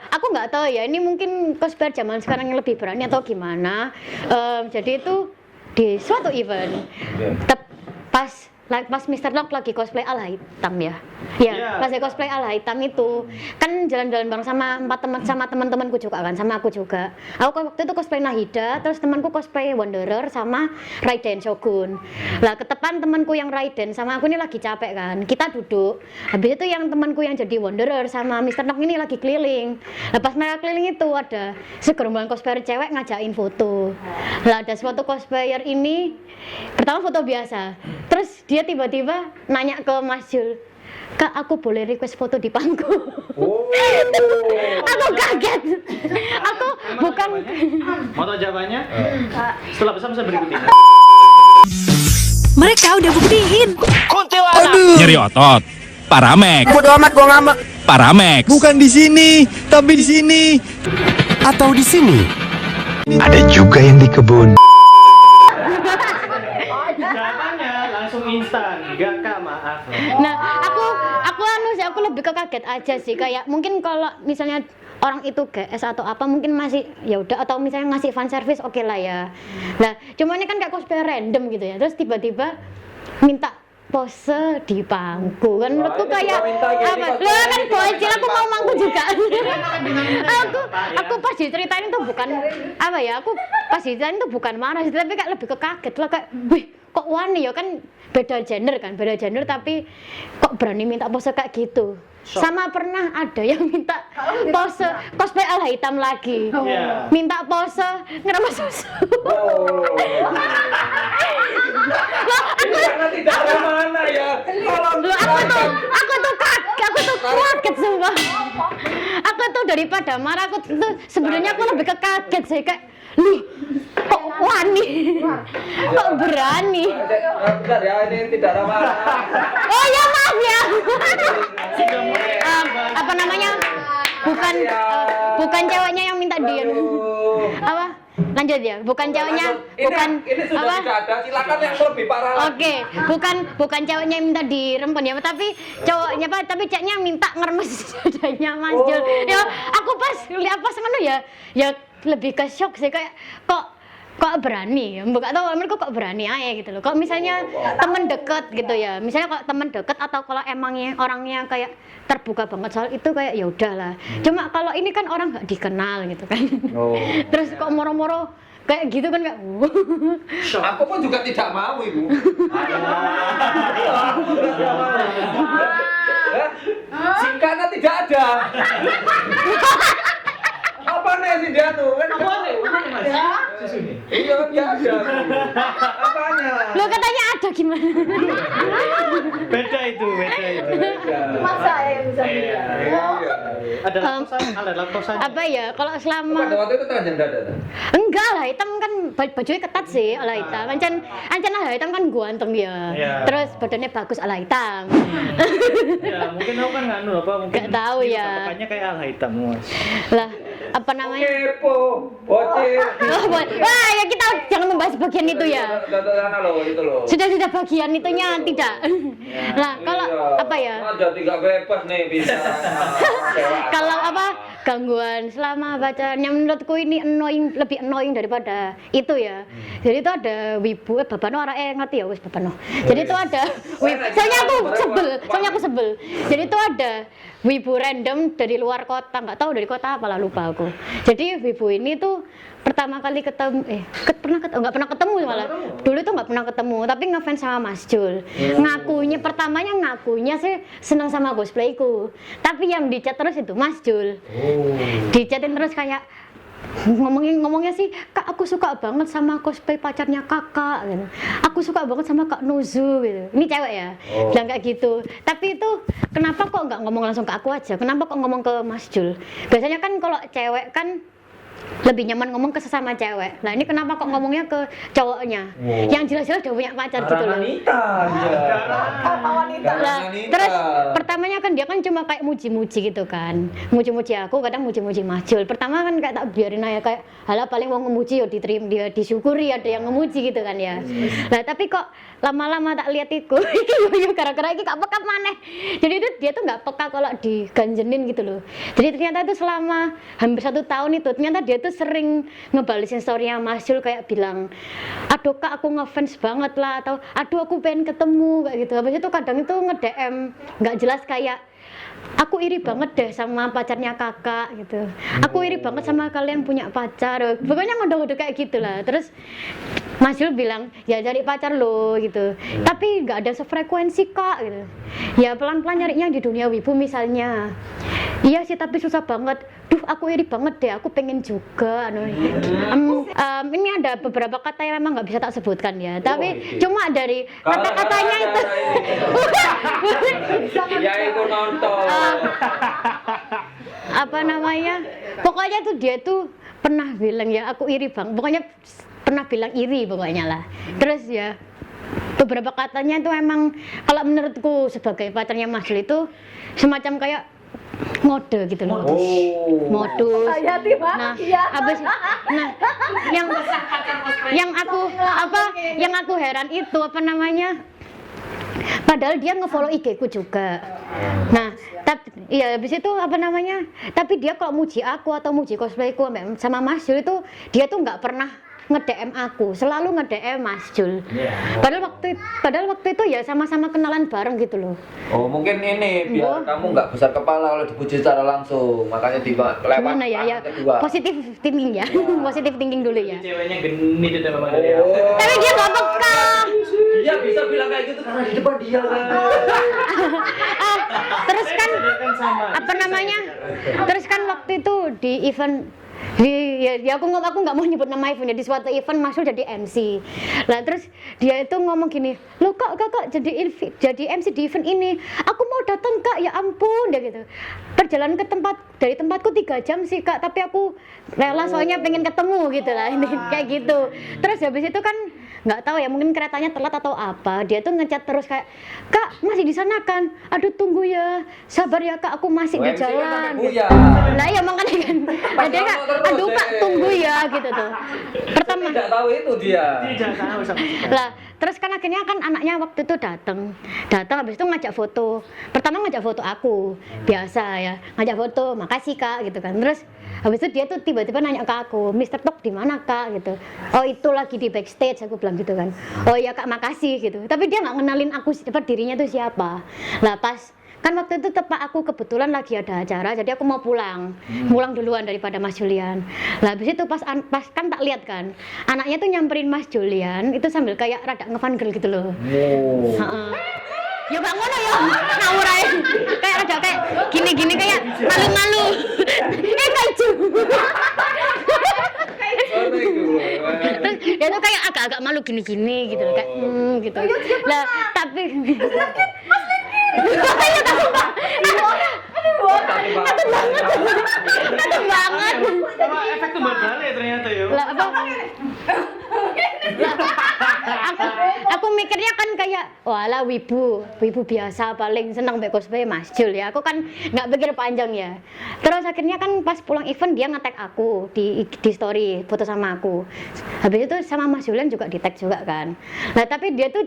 [SPEAKER 1] Aku nggak tahu ya ini mungkin cosplayer zaman sekarang yang lebih berani atau gimana. Jadi itu di suatu event pas Mr. Nok lagi cosplay ala hitam ya.
[SPEAKER 3] Iya.
[SPEAKER 1] Pas dia cosplay ala hitam itu kan jalan-jalan bareng sama teman-temanku juga kan, sama aku juga. Aku waktu itu cosplay Nahida, terus temanku cosplay Wanderer sama Raiden Shogun. Lah ketepan temanku yang Raiden sama aku ini lagi capek kan. Kita duduk. Habis itu yang temanku yang jadi Wanderer sama Mr. Nok ini lagi keliling. Lah pas mereka keliling itu ada segerombolan cosplayer cewek ngajakin foto. Lah ada suatu cosplayer ini pertama foto biasa. Terus dia tiba-tiba nanya ke Mas Jul, "Kak, aku boleh request foto di pangku?"
[SPEAKER 2] Oh.
[SPEAKER 1] Aku kaget. Aku bukan.
[SPEAKER 3] Mau tahu jawabannya? Setelah pesan-pesan berikut ini.
[SPEAKER 5] Mereka udah buktiin.
[SPEAKER 6] Kuntilanak.
[SPEAKER 5] Nyeri otot. Paramex.
[SPEAKER 6] Bodo amat gua ngambek.
[SPEAKER 5] Paramex.
[SPEAKER 6] Bukan di sini, tapi di sini. Atau di sini. Ada juga yang di kebun.
[SPEAKER 3] Jawabannya langsung instan. Enggak kak, maaf.
[SPEAKER 1] Nah, aku anu sih, aku lebih ke kaget aja sih, kayak mungkin kalau misalnya orang itu GS atau apa mungkin masih ya udah, atau misalnya ngasih fan service oke lah ya. Nah, cuman ini kan kayak cosplay random gitu ya. Terus tiba-tiba minta pose di pangku kan, menurutku kayak apa? Lah kan bocil, aku mau mangku juga. aku pas diceritain itu bukan apa ya? Aku pas diceritain itu bukan marah sih, tapi kayak lebih ke kaget lah, kayak wih kok wani ya, kan beda gender tapi kok berani minta pose kayak gitu. Sama pernah ada yang minta pose cosplay ala hitam lagi, minta pose ngeremas susu.
[SPEAKER 2] Karena tidak ada mana ya.
[SPEAKER 1] Aku tuh kaget sumpah. Aku tuh daripada marah, aku tuh sebenarnya aku lebih ke kaget sih, kayak lu kok wani, kok berani.
[SPEAKER 2] Bentar ya, ini tidak ada mana.
[SPEAKER 1] Oh ya maaf ya. Apa namanya? Bukan ceweknya yang minta dia. Apa? Lanjut ya, bukan ceweknya, bukan
[SPEAKER 2] ini sudah
[SPEAKER 1] apa?
[SPEAKER 2] tidak ada, silakan yang lebih parah lagi.
[SPEAKER 1] Oke, bukan ceweknya yang minta dirempon ya, tapi cowoknya Pak, tapi ceweknya minta ngeremes dadanya Mas Jul. Ya, aku pas lihat pas ngono ya lebih ke shock sih, kayak kok berani, bukan tahu menurutku kok berani aja gitu loh. Kalau misalnya temen deket gitu ya, misalnya kalau temen deket atau kalau emangnya orangnya kayak terbuka banget soal itu kayak ya udahlah. Cuma kalau ini kan orang nggak dikenal gitu kan. Terus kok moro-moro kayak gitu kan, kayak
[SPEAKER 2] Aku pun juga tidak mau ibu. Singkatnya tidak ada. Apa nih si Danu? Kan
[SPEAKER 3] Susu nih.
[SPEAKER 2] iya kan nggak ada. Apanya?
[SPEAKER 1] lo katanya ada gimana?
[SPEAKER 3] Beda itu.
[SPEAKER 4] Masa ya bisa
[SPEAKER 3] Iya. Ada laktosa.
[SPEAKER 1] Apa ya kalau
[SPEAKER 2] Pada
[SPEAKER 1] selama
[SPEAKER 2] waktu itu telanjang dada tuh.
[SPEAKER 1] enggak lah, hitam kan bajunya ketat sih ala hitam. Ancen ala hitam kan ganteng ya.
[SPEAKER 3] Iya.
[SPEAKER 1] Terus badannya bagus ala hitam.
[SPEAKER 3] Ya, mungkin aku kan nganu apa mungkin.
[SPEAKER 1] Nggak tahu ya.
[SPEAKER 3] Makanya kayak ala hitam, Mas.
[SPEAKER 1] Lah, apa namanya?
[SPEAKER 2] Kepo, bocil.
[SPEAKER 1] Wah, ya kita jangan membahas bagian itu ya.
[SPEAKER 2] Sana loh, itu loh.
[SPEAKER 1] Sudah bagian itunya tidak. Lah, kalau
[SPEAKER 2] Iya.
[SPEAKER 1] apa ya?
[SPEAKER 2] Jadi nggak bebas nih bisa.
[SPEAKER 1] Kalau apa gangguan selama bacanya menurutku ini lebih annoying daripada itu ya. Jadi itu ada wibu, babano orang ngerti ya wis babano. Jadi itu ada wibu. Soalnya aku sebel. Jadi itu ada wibu random dari luar kota, nggak tahu dari kota apa lah, lupa aku. Jadi wibu ini tuh pertama kali ketemu nggak pernah ketemu malah. Dulu tuh nggak pernah ketemu, tapi ngefans sama Mas Jul. Ngakunya sih senang sama cosplayku. Tapi yang dicat terus itu Mas Jul. Dicatin terus kayak ngomongnya sih, Kak aku suka banget sama cosplay pacarnya kakak gitu. Aku suka banget sama Kak Nuzu gitu. Ini cewek ya, bilang kayak gitu. Tapi itu kenapa kok nggak ngomong langsung ke aku aja? Kenapa kok ngomong ke Mas Jul? Biasanya kan kalau cewek kan lebih nyaman ngomong ke sesama cewek. Nah ini kenapa kok ngomongnya ke cowoknya? Yang jelas-jelas udah punya pacar gitu loh.
[SPEAKER 2] Wanita dia.
[SPEAKER 1] Lah, terus pertamanya kan dia kan cuma kayak muji-muji gitu kan, muji-muji aku, kadang muji-muji Mas Jul. Pertama kan kayak tak biarin aja, kayak halah paling mau ngemuji ya diterima, dia disyukuri, ada yang ngemuji gitu kan ya. Lah tapi kok lama-lama tak lihat iku gara-gara iki gak peka maneh. Jadi itu dia tuh nggak peka kalau diganjenin gitu loh. Jadi ternyata itu selama hampir 1 tahun itu ternyata dia tuh sering ngebalesin story-nya Mas Jul kayak bilang, aduh Kak aku ngefans banget lah, atau aduh aku pengen ketemu kayak gitu. Habis itu kadang itu nge-DM nggak jelas kayak, aku iri banget deh sama pacarnya kakak gitu. Aku iri banget sama kalian punya pacar. Pokoknya ngode-ngode kayak gitulah. Terus Mas Jul bilang, ya cari pacar lo gitu. Tapi nggak ada sefrekuensi Kak gitu. Ya pelan-pelan nyarinya di dunia wibu misalnya. Iya sih tapi susah banget. Duh aku iri banget deh, aku pengen juga. Ini ada beberapa kata yang memang nggak bisa tak sebutkan ya. Tapi cuma dari kata-katanya itu.
[SPEAKER 2] Ya itu nonton.
[SPEAKER 1] Apa namanya? Pokoknya tuh dia tuh pernah bilang ya aku iri bang. Pokoknya pernah bilang iri pokoknya lah. Terus ya beberapa katanya itu emang kalau menurutku sebagai pacarnya Mas Jul itu semacam kayak mode gitu loh. Modus.
[SPEAKER 4] Hayati
[SPEAKER 1] Nah,
[SPEAKER 4] banget ya.
[SPEAKER 1] habis yang aku heran itu apa namanya? Padahal dia nge-follow IG ku juga. Nah, tapi ya habis itu apa namanya? Tapi dia kalau muji aku atau muji cosplayku sama Mas Jul itu dia tuh nggak pernah nge-DM aku, selalu nge-DM Mas Jul. Padahal waktu itu ya sama-sama kenalan bareng gitu loh.
[SPEAKER 2] Oh, mungkin ini biar kamu nggak besar kepala kalau dipuji secara langsung, makanya lewat
[SPEAKER 1] Gimana ya? Ya
[SPEAKER 2] kedua.
[SPEAKER 1] positif thinking ya. Positif thinking dulu ya.
[SPEAKER 3] Ceweknya genit itu memang dari aku.
[SPEAKER 1] Tapi dia nggak peka.
[SPEAKER 2] Dia bisa bilang kayak gitu karena di depan dia kan.
[SPEAKER 1] Terus kan
[SPEAKER 3] Sama.
[SPEAKER 1] apa namanya? Terus kan waktu itu di event aku nggak mau nyebut nama event ya, di suatu event Mas Jul jadi MC. Lah terus dia itu ngomong gini, "Loh Kak jadi MC di event ini. Aku mau datang Kak, ya ampun," dia gitu. Perjalanan dari tempatku 3 jam sih Kak, tapi aku rela soalnya pengen ketemu gitu lah. Kayak gitu. Terus habis itu kan nggak tahu ya, mungkin keretanya telat atau apa, dia tuh ngechat terus kayak, "Kak masih di sana kan? Aduh tunggu ya, sabar ya Kak, aku masih di jalan."
[SPEAKER 2] Ya.
[SPEAKER 1] Lah ya makanya kan ada Kak, aduh Kak tunggu ya gitu tuh. Pertama
[SPEAKER 2] Tidak tahu itu dia.
[SPEAKER 3] Dia jangan tahu sama sekali.
[SPEAKER 1] lah terus kan akhirnya kan anaknya waktu itu datang habis itu ngajak foto. Pertama ngajak foto aku biasa ya, ngajak foto, "Makasih Kak," gitu kan. Terus habis itu dia tuh tiba-tiba nanya ke aku, "Mr. Tok di mana Kak?" gitu. "Oh itu lagi di backstage," aku bilang gitu kan. "Oh iya Kak makasih," gitu. Tapi dia nggak ngenalin aku dirinya tuh siapa. Lah pas kan waktu itu tepat aku kebetulan lagi ada acara, jadi aku mau pulang duluan daripada Mas Julian. Lah habis itu pas kan tak lihat kan anaknya tuh nyamperin Mas Julian itu sambil kayak rada ngefan girl gitu loh. Heeh. Ya gak ngono ya, ngawur aja. Kayak rada kayak gini kayak malu-malu. Kaiju. Terus dia tuh kayak agak-agak malu gini gitu loh, kayak gitu. Lah tapi Aduh banget.
[SPEAKER 3] Sama efek tumbal balik ternyata ya.
[SPEAKER 1] Lah apa? Aku mikirnya kan kayak walah wibu biasa paling seneng mbek cosplay Mas Jul ya. Aku kan nggak pikir panjang ya. Terus akhirnya kan pas pulang event dia nge-tag aku di story foto sama aku. Habis itu sama Mas Julian juga di-tag juga kan. Nah tapi dia tuh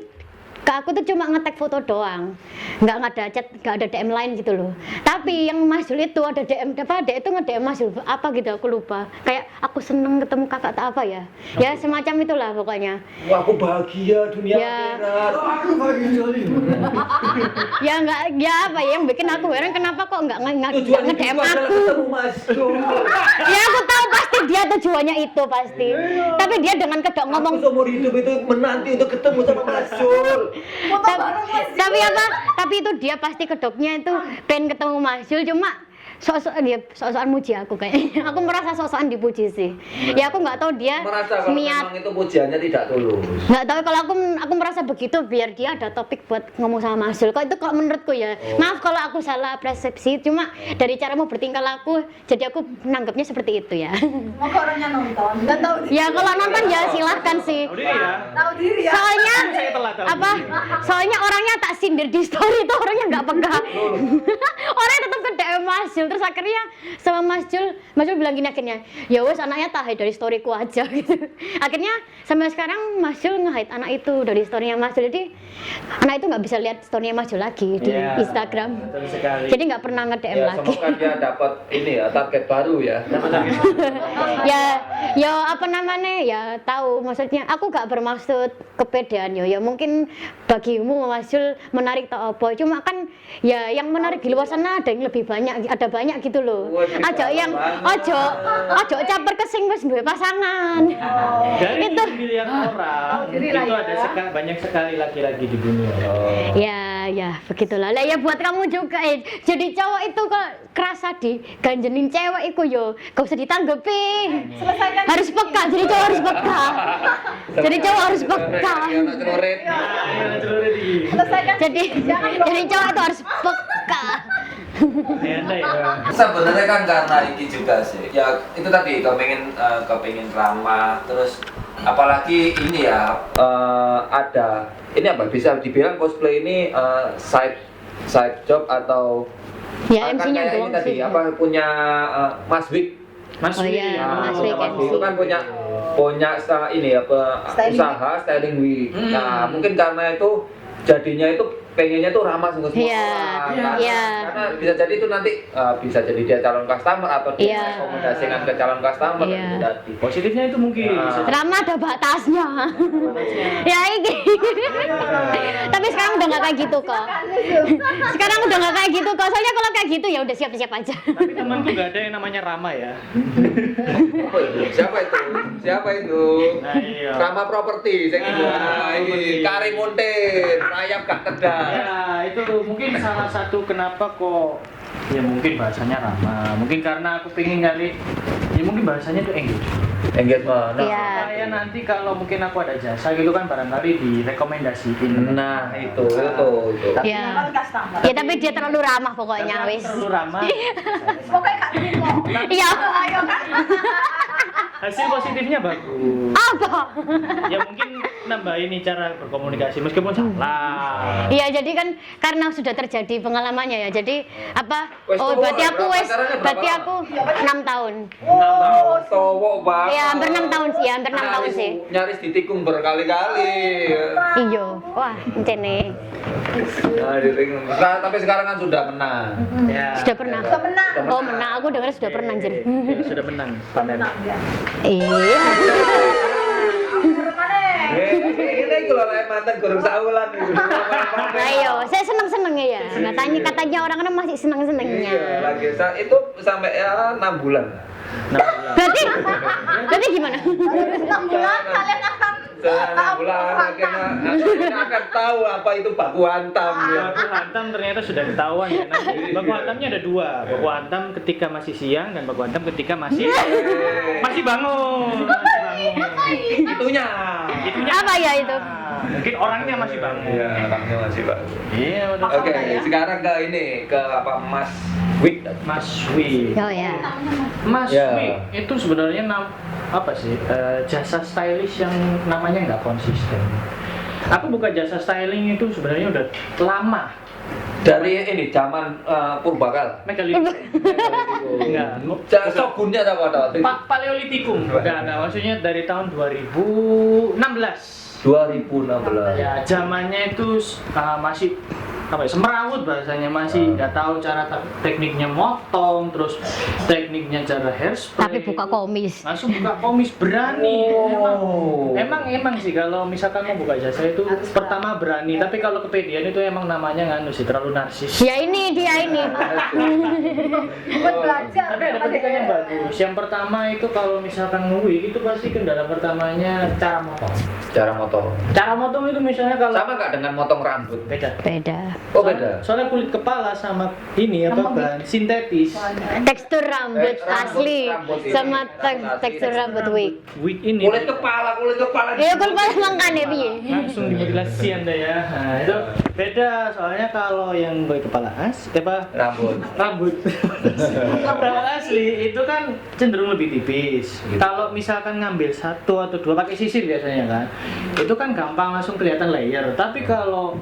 [SPEAKER 1] ke aku tuh cuma nge-tag foto doang, nggak ada chat, nggak ada DM lain gitu loh. Tapi yang Mas Jul itu ada DM apa? Dia itu nge-DM Mas Jul apa gitu, aku lupa. Kayak aku seneng ketemu kakak tak apa ya. Ya semacam itulah pokoknya.
[SPEAKER 2] Wah, aku bahagia dunia
[SPEAKER 1] Ya.
[SPEAKER 2] akhirat.
[SPEAKER 3] Aku bahagia sekali.
[SPEAKER 1] Ya nggak, ya apa ya yang bikin aku heran kenapa kok nggak
[SPEAKER 2] Tujuan
[SPEAKER 1] nge-DM
[SPEAKER 2] hidupku adalah
[SPEAKER 1] aku.
[SPEAKER 2] ketemu Mas Jul.
[SPEAKER 1] Ya aku tahu pasti dia tujuannya itu pasti. Tapi dia dengan kedok ngomong.
[SPEAKER 2] Aku seumur hidup itu menanti untuk ketemu sama Mas Jul.
[SPEAKER 1] Tapi apa? Tapi itu dia pasti kedoknya itu pengen ketemu Mas Jul, cuma sok-sokan muji aku kayaknya. Aku merasa sok-sokan dipuji sih. Ya aku nggak tahu dia
[SPEAKER 2] Merasa kalau
[SPEAKER 1] niat.
[SPEAKER 2] memang itu pujiannya tidak tulus.
[SPEAKER 1] Nggak tahu kalau aku merasa begitu biar dia ada topik buat ngomong sama Mas Jul. Kok itu kok menurutku ya. Maaf kalau aku salah persepsi, cuma dari caramu bertingkah laku jadi aku nanggapnya seperti itu ya.
[SPEAKER 4] Mau orangnya nonton, nggak tahu diri.
[SPEAKER 1] Ya kalau nonton ya silahkan sih.
[SPEAKER 3] Tahu diri ya.
[SPEAKER 4] Tahu diri ya.
[SPEAKER 1] Soalnya
[SPEAKER 3] Saya telat tahu.
[SPEAKER 1] apa? Soalnya orangnya tak sindir di story itu orangnya nggak peka. Orangnya tetap ke DM Mas Jul. Terus akhirnya sama Mas Jul bilang gini akhirnya, "Ya wes anaknya tak hide dari storyku aja," gitu. Akhirnya sampai sekarang Mas Jul nge-hide anak itu dari storynya Mas Jul. Jadi anak itu nggak bisa lihat storynya Mas Jul lagi di
[SPEAKER 3] Iya,
[SPEAKER 1] Instagram.
[SPEAKER 3] betul sekali.
[SPEAKER 1] Jadi nggak pernah nge-DM
[SPEAKER 2] Ya,
[SPEAKER 1] lagi.
[SPEAKER 2] semoga dia dapat ini ya target baru ya.
[SPEAKER 1] Ya apa namanya ya tahu maksudnya aku gak bermaksud kepedean ya mungkin bagimu Mas Jul menarik tak apa cuma kan ya yang menarik di luar sana ada yang lebih banyak gitu loh.
[SPEAKER 2] Wah, cerita
[SPEAKER 1] Aja yang
[SPEAKER 2] banget.
[SPEAKER 1] ojo caper kesing wis duwe pasangan.
[SPEAKER 3] Dari
[SPEAKER 1] Itu.
[SPEAKER 3] miliar orang
[SPEAKER 4] diri
[SPEAKER 3] itu
[SPEAKER 4] lah ya.
[SPEAKER 3] ada banyak sekali laki-laki di dunia.
[SPEAKER 1] Ya begitulah. Lah ya buat kamu juga jadi cowok itu kok kerasa diganjenin cewek itu yo gak usah ditanggepi.
[SPEAKER 4] Selesaikan.
[SPEAKER 1] Harus peka, jadi cowok harus peka. Jadi cowok harus peka.
[SPEAKER 2] Anak celurit.
[SPEAKER 4] Selesaikan.
[SPEAKER 1] Jadi cowok itu harus peka.
[SPEAKER 2] Sebenarnya kan karena iki juga sih. Ya itu tadi kepengin ramah terus apalagi ini ya ada ini apa bisa dibilang cosplay ini side job atau
[SPEAKER 1] Ya
[SPEAKER 2] kan
[SPEAKER 1] MC-nya
[SPEAKER 2] kayak ini
[SPEAKER 1] doang
[SPEAKER 2] tadi
[SPEAKER 1] sih.
[SPEAKER 2] apa punya Mas Wik.
[SPEAKER 3] Mas
[SPEAKER 1] Oh
[SPEAKER 3] Wi.
[SPEAKER 1] iya,
[SPEAKER 2] Nah,
[SPEAKER 1] Mas
[SPEAKER 2] punya
[SPEAKER 1] Wik
[SPEAKER 2] Mas
[SPEAKER 1] MC.
[SPEAKER 2] Wik itu kan punya ini apa
[SPEAKER 4] Styling
[SPEAKER 2] usaha styling wig. Nah mungkin karena itu jadinya itu pengennya tuh ramah semua
[SPEAKER 1] Iya,
[SPEAKER 2] orang.
[SPEAKER 1] iya.
[SPEAKER 2] Karena bisa jadi itu nanti bisa jadi dia calon customer atau dia
[SPEAKER 1] Iya.
[SPEAKER 2] rekomendasikan ke calon customer
[SPEAKER 1] Iya.
[SPEAKER 2] bisa jadi.
[SPEAKER 3] Positifnya itu mungkin
[SPEAKER 2] Nah.
[SPEAKER 3] bisa jadi.
[SPEAKER 1] Rama ada batasnya. Ya ini. Tapi sekarang udah nggak kayak gitu kok. Sekarang udah nggak kayak gitu kok. Soalnya kalau kayak gitu ya udah siap-siap aja.
[SPEAKER 3] Tapi temanku gak ada yang namanya Rama ya.
[SPEAKER 2] Oh, iya. Siapa itu? Siapa itu?
[SPEAKER 3] Nah, iya.
[SPEAKER 2] Rama Properti, saya kira.
[SPEAKER 3] Properti.
[SPEAKER 2] Kari Montir, rayap gak kedah.
[SPEAKER 3] Ya, itu mungkin salah satu kenapa kok ya mungkin bahasanya Rama. Mungkin karena aku pengen nyari ya mungkin bahasanya itu engagement.
[SPEAKER 2] Engagement.
[SPEAKER 1] Iya.
[SPEAKER 3] Supaya nanti kalau mungkin aku ada jasa gitu kan barangkali direkomendasiin.
[SPEAKER 2] Nah, itu.
[SPEAKER 1] Ya. Ya tapi dia terlalu ramah pokoknya wis.
[SPEAKER 3] Terlalu ramah.
[SPEAKER 4] Pokoknya Kak Dini kok.
[SPEAKER 1] Iya.
[SPEAKER 4] Ayo Kak.
[SPEAKER 3] Hasil positifnya bagus.
[SPEAKER 1] Apa?
[SPEAKER 3] Ya mungkin nambah ini cara berkomunikasi meskipun salah.
[SPEAKER 1] Iya, jadi kan karena sudah terjadi pengalamannya ya. Jadi apa?
[SPEAKER 2] Wes
[SPEAKER 1] Oh,
[SPEAKER 2] tua,
[SPEAKER 1] berarti aku
[SPEAKER 2] berapa?
[SPEAKER 1] wes
[SPEAKER 2] Pacarannya berapa
[SPEAKER 1] berarti
[SPEAKER 2] lama?
[SPEAKER 1] aku 6 tahun.
[SPEAKER 2] Cowok banget.
[SPEAKER 1] Ya, hampir 6 tahun sih, hampir 6 tahun sih.
[SPEAKER 2] Nyaris ditikung berkali-kali.
[SPEAKER 1] Iya. Wah, encene.
[SPEAKER 2] Nah, ditikung. Tapi sekarang kan sudah menang.
[SPEAKER 3] Ya.
[SPEAKER 1] Sudah pernah.
[SPEAKER 4] Sudah menang.
[SPEAKER 1] Oh, menang. Aku dengar sudah pernah anjir.
[SPEAKER 3] Ya, sudah menang. Panen.
[SPEAKER 4] Menang ya.
[SPEAKER 1] Iya.
[SPEAKER 2] Ini kalau lain mantan gurung saulan itu.
[SPEAKER 1] Ayo, saya seneng-seneng ya. Katanya orang-orang masih
[SPEAKER 2] Iya,
[SPEAKER 1] seneng-senengnya.
[SPEAKER 2] lagi itu sampai ya 6 bulan.
[SPEAKER 3] Nah,
[SPEAKER 1] Berarti gimana?
[SPEAKER 4] 6 bulan kalian akan
[SPEAKER 2] Setelah 6 bulan akhirnya akan tahu apa itu baku hantam ya.
[SPEAKER 3] baku hantam ternyata sudah ketahuan ya. Nanti baku hantamnya ada dua. Baku hantam ketika masih siang dan baku hantam ketika masih bangun. Masih bangun.
[SPEAKER 2] Itunya.
[SPEAKER 3] Itunya
[SPEAKER 1] Apa ya itu?
[SPEAKER 3] mungkin orangnya masih bangun.
[SPEAKER 2] Iya, orangnya masih bagus.
[SPEAKER 3] Iya, udah.
[SPEAKER 2] Oke, sekarang ke ini ke apa Mas Wik.
[SPEAKER 3] Mas Wi.
[SPEAKER 1] Oh ya.
[SPEAKER 3] Mas
[SPEAKER 2] Ya.
[SPEAKER 3] Wi itu sebenarnya apa sih? Jasa stylish yang namanya nggak konsisten. Aku buka jasa styling itu sebenarnya udah lama.
[SPEAKER 2] Dari ini zaman purbakal.
[SPEAKER 3] Megalitik. Enggak.
[SPEAKER 2] Shogunnya apa?
[SPEAKER 3] Paleolitikum. Enggak, maksudnya dari tahun 2016.
[SPEAKER 2] 2016.
[SPEAKER 3] Ya, zamannya itu masih apa ya, semerawut bahasanya, masih nggak tahu cara tekniknya motong, terus tekniknya cara hairspray.
[SPEAKER 1] Tapi buka komis.
[SPEAKER 3] Langsung buka komis, berani.
[SPEAKER 2] Oh.
[SPEAKER 3] Emang sih kalau misalkan mau buka jasa itu pertama berani, tapi kalau kepedean itu emang namanya nganu sih, terlalu narsis.
[SPEAKER 1] Ya ini dia ini.
[SPEAKER 4] buat belajar.
[SPEAKER 3] Tapi ada petikan yang bagus. Yang pertama itu kalau misalkan nge-wig itu pasti kendala pertamanya cara motong.
[SPEAKER 2] Cara motong.
[SPEAKER 3] Cara motong itu misalnya kalau
[SPEAKER 2] Sama nggak dengan motong rambut?
[SPEAKER 3] beda.
[SPEAKER 1] Beda.
[SPEAKER 2] Oh beda.
[SPEAKER 3] Soalnya kulit kepala sama ini apa bahan sintetis.
[SPEAKER 1] Tekstur rambut
[SPEAKER 2] Rambut-
[SPEAKER 1] asli
[SPEAKER 2] rambut ini.
[SPEAKER 1] sama
[SPEAKER 2] Rambut asli.
[SPEAKER 1] tekstur rambut wig.
[SPEAKER 3] Wig ini
[SPEAKER 2] Kulit kepala.
[SPEAKER 1] Ya kan pas mangkane piye?
[SPEAKER 3] langsung dimutilasi Anda ya. Nah, itu beda soalnya kalau yang kulit kepala rambut rambut asli itu kan cenderung lebih tipis.
[SPEAKER 2] Gitu.
[SPEAKER 3] Kalau misalkan ngambil satu atau dua pakai sisir biasanya kan, itu kan gampang langsung kelihatan layer. Tapi kalau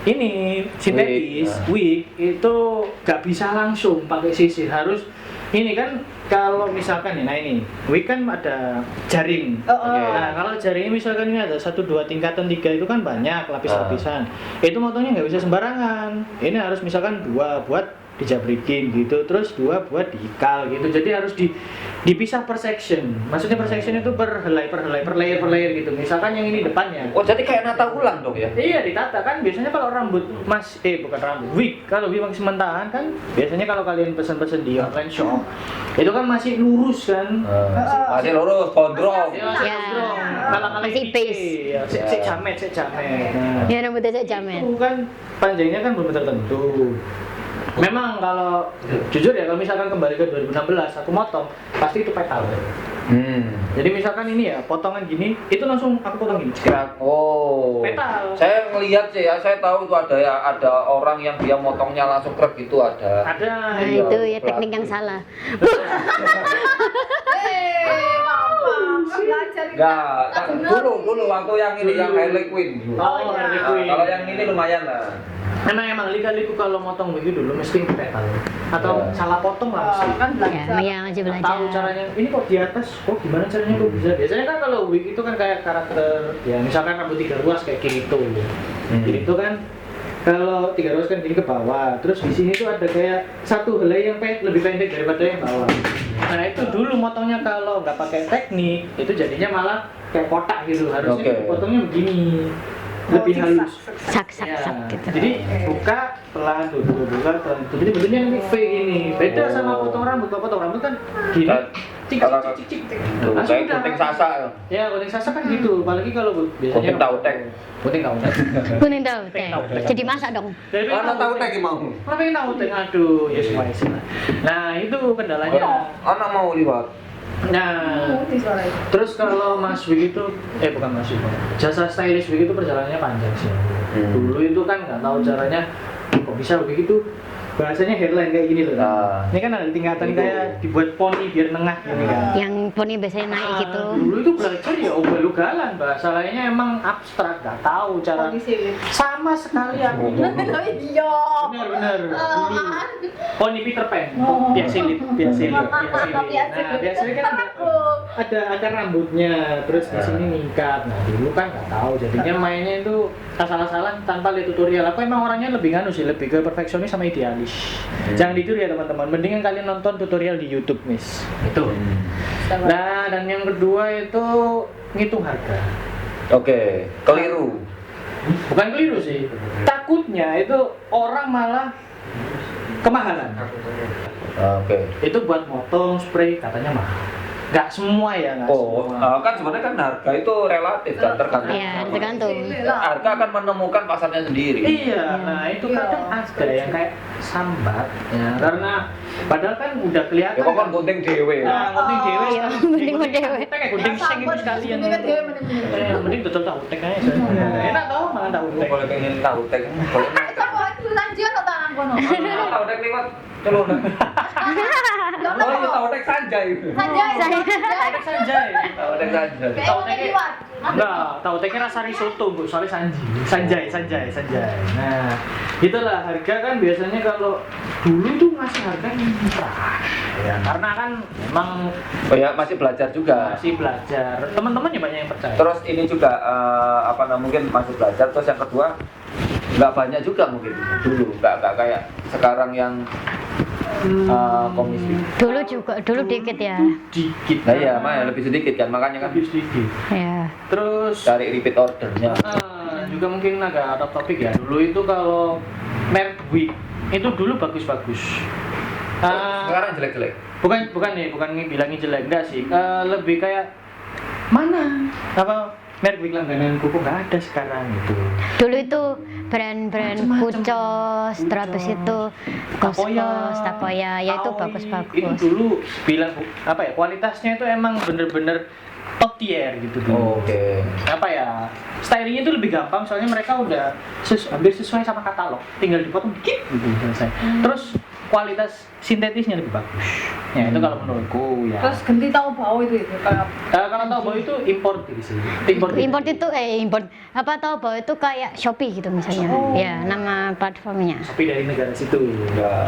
[SPEAKER 3] ini sintetis, wig itu nggak bisa langsung pakai sisir, harus ini kan kalau misalkan nih, nah ini wig kan ada jaring. Nah kalau jaring misalkan ini ada 1, 2 tingkatan 3 itu kan banyak lapis-lapisan. Itu motongnya nggak bisa sembarangan. Ini harus misalkan 2 buat dijabrikin gitu, terus 2 buat diikal gitu. Jadi harus dipisah per section. Maksudnya per section itu per layer gitu. Misalkan yang ini depannya.
[SPEAKER 2] Oh jadi kayak nata ulang dong ya?
[SPEAKER 3] Iya ditata kan biasanya kalau rambut bukan rambut wig, kalau wig masih sementahan kan biasanya kalau kalian pesen-pesen di online shop itu kan masih lurus kan.
[SPEAKER 2] Masih lurus, gondrong.
[SPEAKER 3] Ya, masih
[SPEAKER 1] Ya.
[SPEAKER 3] gondrong. Kalang-kalang
[SPEAKER 1] Masih
[SPEAKER 3] dikit.
[SPEAKER 1] pace.
[SPEAKER 3] Ya, sik jamet. Nah,
[SPEAKER 1] Ya rambutnya saya jamin.
[SPEAKER 3] itu kan panjangnya kan belum tertentu. Memang kalau jujur ya kalau misalkan kembali ke 2016 aku motong pasti itu petal. Jadi misalkan ini ya potongan gini itu langsung aku potong gini.
[SPEAKER 2] Oh.
[SPEAKER 3] Petal.
[SPEAKER 2] Saya ngelihat sih ya, saya tahu itu ada orang yang dia motongnya langsung krek gitu ada.
[SPEAKER 3] Ada.
[SPEAKER 1] Nah
[SPEAKER 2] Iya,
[SPEAKER 1] itu ya teknik yang salah.
[SPEAKER 4] Belajar
[SPEAKER 2] dulu waktu yang ini yang Harley Quinn.
[SPEAKER 3] Oh, Harley Quinn.
[SPEAKER 2] Kalau yang ini lumayan lah.
[SPEAKER 3] Emang lika-liku kalau motong begitu dulu mesti petal atau
[SPEAKER 2] Ya.
[SPEAKER 3] salah potong lah mesti.
[SPEAKER 4] Kan
[SPEAKER 1] Ya,
[SPEAKER 4] belajar.
[SPEAKER 1] yang aja belajar.
[SPEAKER 3] Tahu caranya ini kok di atas, kok gimana caranya kok bisa. Biasanya kan kalau wig itu kan kayak karakter ya misalkan rambut 3 ruas kayak Kirito. Kirito kan kalau 3 ruas kan gini ke bawah, terus di sini tuh ada kayak satu helai yang lebih pendek daripada yang bawah. Nah itu dulu motongnya kalau nggak pakai teknik itu jadinya malah kayak kotak gitu, harusnya
[SPEAKER 2] Oke.
[SPEAKER 3] potongnya begini lebih halus.
[SPEAKER 1] sak
[SPEAKER 3] Ya,
[SPEAKER 1] gitu.
[SPEAKER 3] jadi buka pelan tutup, buka pelan tutup. Jadi bentuknya ini V gini. Beda sama potong rambut. Kalau potong rambut kan gini. Cik
[SPEAKER 2] Kalau
[SPEAKER 3] cik cik cik.
[SPEAKER 2] tuh,
[SPEAKER 3] Langsung
[SPEAKER 2] kayak
[SPEAKER 3] udah.
[SPEAKER 2] gunting sasa.
[SPEAKER 3] Ya, gunting sasa kan gitu. Apalagi kalau biasanya
[SPEAKER 2] Gunting tautek.
[SPEAKER 3] Gunting tautek.
[SPEAKER 1] Kuning tahu teh. Jadi masak dong.
[SPEAKER 3] Jadi
[SPEAKER 2] Mana tahu teh mau?
[SPEAKER 3] Apa yang tautek? Aduh, ya semua lah. Nah, itu kendalanya.
[SPEAKER 2] Anak mau liwat.
[SPEAKER 3] Nah, terus kalau Mas Wig itu, bukan Mas Wig, jasa stylist Wig itu perjalanannya panjang sih. Dulu itu kan nggak tahu caranya, kok bisa begitu. Bahasanya hairline kayak gini loh.
[SPEAKER 2] Nah.
[SPEAKER 3] Ini kan ada tingkatan
[SPEAKER 2] Itu.
[SPEAKER 3] kayak dibuat poni biar nengah gini kan.
[SPEAKER 1] Yang poni biasanya naik gitu.
[SPEAKER 3] Dulu itu belajar ya ugal-ugalan, bahasa lainnya emang abstrak, nggak tahu cara. Sama sekali aku.
[SPEAKER 4] Iya.
[SPEAKER 3] Bener. Dulu. Poni Peter Pan, biasa lip. Nah, biasanya kan ada rambutnya, terus di sini ningkat. Nah, dulu kan nggak tahu, jadinya mainnya itu asal-asalan tanpa lihat tutorial. Aku emang orangnya lebih nganu sih, lebih ke perfeksionis sama idealis. Jangan ditiru ya teman-teman, mendingan kalian nonton tutorial di YouTube, Miss. Itu. Nah, dan yang kedua itu ngitung harga.
[SPEAKER 2] Oke, keliru.
[SPEAKER 3] Bukan keliru sih, takutnya itu orang malah kemahalan.
[SPEAKER 2] Oke.
[SPEAKER 3] Itu buat motong spray katanya mahal. Nggak semua ya, nggak
[SPEAKER 2] Oh,
[SPEAKER 3] semua.
[SPEAKER 2] kan sebenarnya kan harga itu relatif kan tergantung.
[SPEAKER 1] Iya, tergantung.
[SPEAKER 2] Harga akan menemukan pasarnya sendiri.
[SPEAKER 3] Iya, nah itu kadang ada yang kayak sambat ya, karena padahal kan udah kelihatan.
[SPEAKER 2] Ya kok kan gunting dewe.
[SPEAKER 3] Nah, gunting dewe.
[SPEAKER 1] Iya, gunting dewe.
[SPEAKER 3] Kayak gunting seng itu sekalian. Mending betul tahu tek aja. Enak tau makan tahu tek.
[SPEAKER 2] Kalau pengen tahu tek, kalau tahu tek lewat celana. Oh, itu tahu tek sanjay itu.
[SPEAKER 3] Tek sanjay.
[SPEAKER 2] Tahu tek sanjay.
[SPEAKER 3] Tahu teknya enggak, tahu teknya rasa risotto, Bu. Soalnya sanjay. Nah, itulah harga kan biasanya kalau dulu tuh ngasih harga yang murah. Ya, karena kan memang
[SPEAKER 2] Oh ya, masih belajar juga.
[SPEAKER 3] masih belajar. Teman-temannya banyak yang percaya.
[SPEAKER 2] Terus ini juga mungkin masih belajar. Terus yang kedua nggak banyak juga mungkin dulu nggak kayak sekarang yang komisi.
[SPEAKER 1] Dulu dikit ya.
[SPEAKER 3] Dikit.
[SPEAKER 2] Nah iya, lebih sedikit kan makanya kan
[SPEAKER 3] Lebih sedikit.
[SPEAKER 1] Ya.
[SPEAKER 3] Terus
[SPEAKER 2] cari repeat ordernya.
[SPEAKER 3] juga mungkin agak out of topic ya. Dulu itu kalau merek wig itu dulu bagus-bagus.
[SPEAKER 2] Sekarang jelek-jelek.
[SPEAKER 3] Bukan bilangin jelek, enggak sih. Lebih kayak mana merek wig langganan kuku nggak ada sekarang gitu.
[SPEAKER 1] Dulu itu brand-brand Kucos, terus itu Kos-Kos, Takoya, ya itu
[SPEAKER 3] Itu
[SPEAKER 1] bagus-bagus.
[SPEAKER 3] dulu bilang kualitasnya itu emang bener-bener top tier gitu dulu.
[SPEAKER 2] Oke.
[SPEAKER 3] Stylingnya itu lebih gampang soalnya mereka udah hampir sesuai sama katalog, tinggal dipotong dikit gitu selesai. Terus kualitas sintetisnya lebih bagus. Ya itu kalau menurutku ya.
[SPEAKER 4] Terus ganti tahu bau itu kayak
[SPEAKER 3] Kalau tahu bahwa itu import gitu sih. Import
[SPEAKER 1] Taobao itu kayak Shopee gitu misalnya. Ya, nama platformnya.
[SPEAKER 3] Tapi dari negara situ.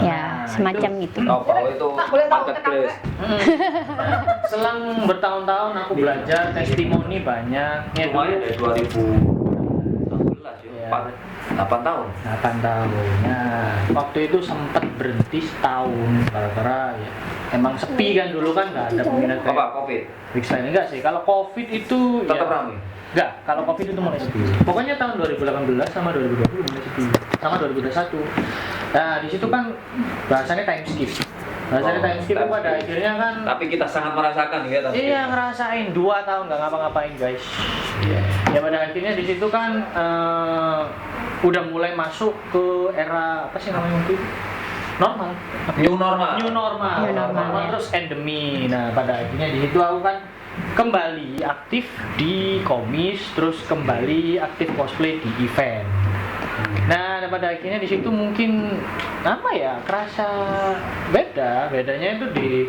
[SPEAKER 1] Ya, semacam itu.
[SPEAKER 2] Taobao itu
[SPEAKER 4] boleh tahu
[SPEAKER 2] marketplace.
[SPEAKER 3] Selang bertahun-tahun aku belajar testimoni banyak. Ya
[SPEAKER 2] Lumayan dari 2016 ya. 8 tahun.
[SPEAKER 3] 8 tahun. Nah, waktu itu sempat berhenti setahun gara-gara ya emang sepi kan dulu kan nggak ada peminat
[SPEAKER 2] Apa Covid?
[SPEAKER 3] Big Style enggak sih. Kalau Covid itu
[SPEAKER 2] Tetap
[SPEAKER 3] ya,
[SPEAKER 2] ramai.
[SPEAKER 3] enggak, kalau Covid itu mulai sepi. Pokoknya tahun 2018 sama 2020 mulai sepi. Sama 2021. Nah, di situ kan bahasanya time skip. Bahasanya time skip itu pada akhirnya kan
[SPEAKER 2] Tapi kita sangat merasakan ya tadi.
[SPEAKER 3] iya ngerasain 2 tahun nggak ngapa-ngapain guys. Ya pada akhirnya di situ kan udah mulai masuk ke era apa sih namanya mungkin normal.
[SPEAKER 2] New normal.
[SPEAKER 3] New normal.
[SPEAKER 1] New normal, ya.
[SPEAKER 3] Terus endemi. Nah pada akhirnya di situ aku kan kembali aktif di komis, terus kembali aktif cosplay di event. Nah pada akhirnya di situ mungkin kerasa bedanya itu di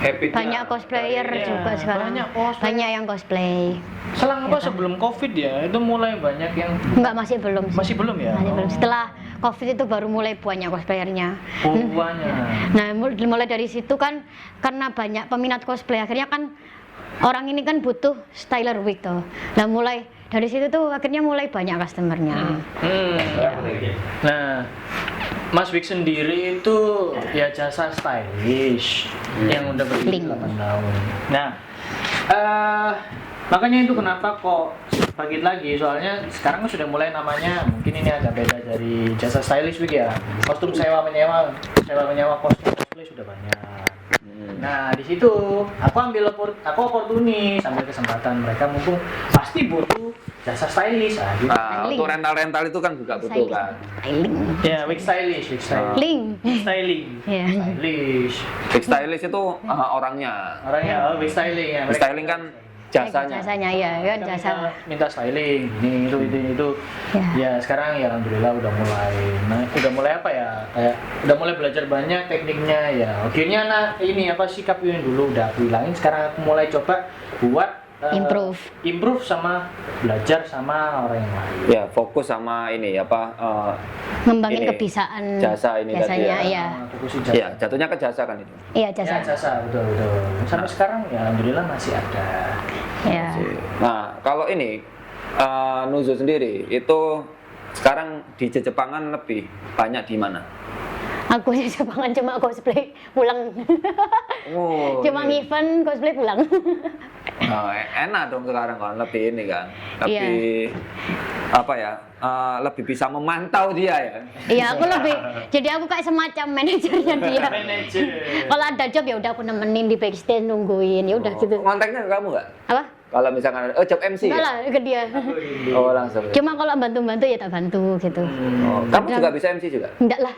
[SPEAKER 2] Habitnya
[SPEAKER 1] Banyak cosplayer
[SPEAKER 2] dari-
[SPEAKER 1] juga sekarang.
[SPEAKER 3] banyak cosplayer.
[SPEAKER 1] Banyak yang cosplay.
[SPEAKER 3] Selang apa
[SPEAKER 1] Ya kan?
[SPEAKER 3] sebelum Covid ya, itu mulai banyak yang
[SPEAKER 1] Enggak, masih belum sih.
[SPEAKER 3] masih belum ya?
[SPEAKER 1] Masih belum.
[SPEAKER 3] Oh.
[SPEAKER 1] Setelah Covid itu baru mulai banyak cosplayernya.
[SPEAKER 3] Banyak.
[SPEAKER 1] Nah, mulai dari situ kan karena banyak peminat cosplay, akhirnya kan orang ini kan butuh styler wig tuh. Nah, mulai dari situ tuh akhirnya mulai banyak customernya.
[SPEAKER 3] Nah, Mas Wik sendiri itu ya jasa stylish yang udah
[SPEAKER 1] Link.
[SPEAKER 3] berdiri 8 tahun. Nah, makanya itu kenapa kok bangkit lagi, soalnya sekarang sudah mulai namanya, mungkin ini agak beda dari jasa stylish Wik ya. Kostum sewa menyewa kostum cosplay sudah banyak. Nah, di situ aku oportunis, ambil kesempatan mereka mumpung pasti butuh jasa stylish gitu.
[SPEAKER 2] Nah, untuk rental-rental itu kan juga butuh kan.
[SPEAKER 1] Styling.
[SPEAKER 3] Ya, wig stylish.
[SPEAKER 1] Link.
[SPEAKER 3] Styling.
[SPEAKER 1] Ya.
[SPEAKER 3] Stylish.
[SPEAKER 2] Wig stylist itu orangnya.
[SPEAKER 3] Orangnya wig styling ya.
[SPEAKER 2] Wig styling kan jasanya.
[SPEAKER 1] Jasanya ya, kan
[SPEAKER 3] Kita
[SPEAKER 1] jasa.
[SPEAKER 3] minta styling ini itu.
[SPEAKER 1] Ya.
[SPEAKER 3] Ya, sekarang ya alhamdulillah udah mulai apa ya? Kayak udah mulai belajar banyak tekniknya ya. Akhirnya ini apa sikap yang dulu udah aku hilangin, sekarang aku mulai coba buat improve sama belajar sama orang yang lain.
[SPEAKER 2] Ya, fokus sama ini
[SPEAKER 1] Ngembangin
[SPEAKER 2] Ini,
[SPEAKER 1] kebiasaan
[SPEAKER 2] jasa ini tadi
[SPEAKER 1] jasanya,
[SPEAKER 2] ya.
[SPEAKER 1] iya.
[SPEAKER 3] Fokusin jasa.
[SPEAKER 2] Ya, jatuhnya ke jasa kan itu.
[SPEAKER 1] Iya,
[SPEAKER 3] Ya,
[SPEAKER 1] jasa.
[SPEAKER 3] jasa betul. Sampai sekarang ya alhamdulillah masih ada.
[SPEAKER 1] Ya.
[SPEAKER 2] Nah, kalau ini Nuzo sendiri itu sekarang di Jepangan lebih banyak di mana?
[SPEAKER 1] Aku di Jepangan cuma cosplay pulang.
[SPEAKER 2] Oh,
[SPEAKER 1] Cuma
[SPEAKER 2] ini.
[SPEAKER 1] event cosplay pulang.
[SPEAKER 2] Enak dong sekarang kan, lebih ini kan,
[SPEAKER 1] Iya.
[SPEAKER 2] lebih apa ya, lebih bisa memantau dia ya.
[SPEAKER 1] Iya, aku lebih. Jadi aku kayak semacam manajernya dia.
[SPEAKER 3] Manajer.
[SPEAKER 1] Kalau ada job ya udah aku nemenin di backstage nungguin, ya udah gitu.
[SPEAKER 2] Kontaknya ke kamu nggak?
[SPEAKER 1] Apa?
[SPEAKER 2] Kalau misalkan job MC
[SPEAKER 1] Enggak
[SPEAKER 2] ya?
[SPEAKER 1] lah, ke dia.
[SPEAKER 2] Oh langsung.
[SPEAKER 1] Cuma kalau bantu-bantu ya tak bantu gitu.
[SPEAKER 2] Oh, kamu juga bisa MC juga?
[SPEAKER 1] Enggak lah.